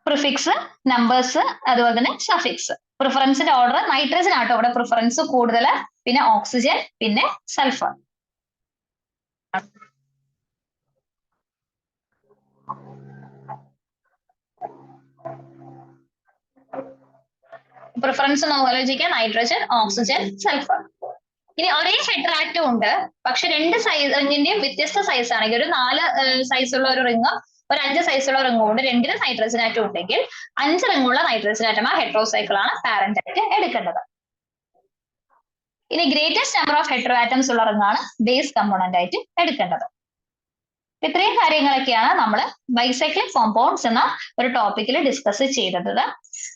പ്രിഫിക്സ്, നമ്പേഴ്സ്, അതുപോലെ തന്നെ സഫിക്സ്. പ്രിഫറൻസിന്റെ ഓർഡർ നൈട്രജൻ ആട്ടോ ഇവിടെ പ്രിഫറൻസ് കൂടുതൽ, പിന്നെ ഓക്സിജൻ, പിന്നെ സൾഫർ. പ്രിഫറൻസ് ഒന്ന് ആലോചിക്കാം, നൈട്രജൻ, ഓക്സിജൻ, സൾഫർ. ഇനി ഒരേ ഹെട്രാക്റ്റും ഉണ്ട്, പക്ഷെ രണ്ട് റിങ്ങിന്റെയും വ്യത്യസ്ത സൈസ് ആണെങ്കിൽ ഒരു 4 സൈസുള്ള ഒരു റിങ്ങും ഒരു 5 സൈസുള്ള റിങ്ങും ഉണ്ട്, രണ്ടിനും നൈട്രജൻ ആറ്റം ഉണ്ടെങ്കിൽ 5 റിങ്ങുള്ള നൈട്രജൻ ആറ്റം ഹെട്രോസൈക്കിൾ ആണ് പാരന്റ് ആയിട്ട് എടുക്കേണ്ടത്. ഇനി greatest number of hetero atoms ഉള്ള റിങ്ങാണ് ബേസ് കമ്പോണന്റ് ആയിട്ട് എടുക്കേണ്ടത്. ഇത്രയും കാര്യങ്ങളൊക്കെയാണ് നമ്മൾ ബൈസൈക്ലിക് കോമ്പൗണ്ട്സ് എന്ന ഒരു ടോപ്പിക്കിൽ ഡിസ്കസ് ചെയ്തത്.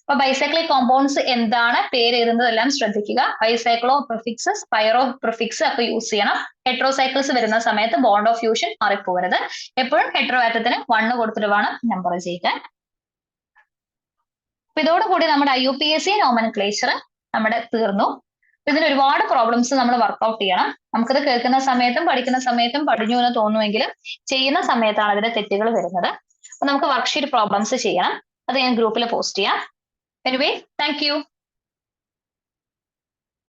അപ്പൊ ബൈസൈക്ലിക് കോമ്പൗണ്ട്സ് എന്താണ്, പേര് എഴുതുന്നതെല്ലാം ശ്രദ്ധിക്കുക. ബൈസൈക്ലോ പ്രിഫിക്സ്, സ്പൈറോ പ്രിഫിക്സ് ഒക്കെ യൂസ് ചെയ്യണം. ഹെട്രോസൈക്കിൾസ് വരുന്ന സമയത്ത് ബോണ്ട് ഓഫ് ഫ്യൂഷൻ മാറിപ്പോകരുത്. എപ്പോഴും ഹെട്രോ ആറ്റത്തിന് 1 കൊടുത്തിട്ട് വേണം നമ്പർ ചെയ്യാൻ. അപ്പൊ ഇതോടുകൂടി നമ്മുടെ IUPAC നോമൻക്ലേച്ചർ നമ്മുടെ തീർന്നു. ഇതിന് ഒരുപാട് പ്രോബ്ലംസ് നമ്മൾ വർക്ക്ഔട്ട് ചെയ്യണം. നമുക്കിത് കേൾക്കുന്ന സമയത്തും പഠിക്കുന്ന സമയത്തും പഠിഞ്ഞു എന്ന് തോന്നുമെങ്കിലും ചെയ്യുന്ന സമയത്താണ് അതിന്റെ തെറ്റുകൾ വരുന്നത്. അപ്പൊ നമുക്ക് വർക്ക്ഷീറ്റ് പ്രോബ്ലംസ് ചെയ്യണം. അത് ഞാൻ ഗ്രൂപ്പിൽ പോസ്റ്റ് ചെയ്യാം. Anyway, thank you.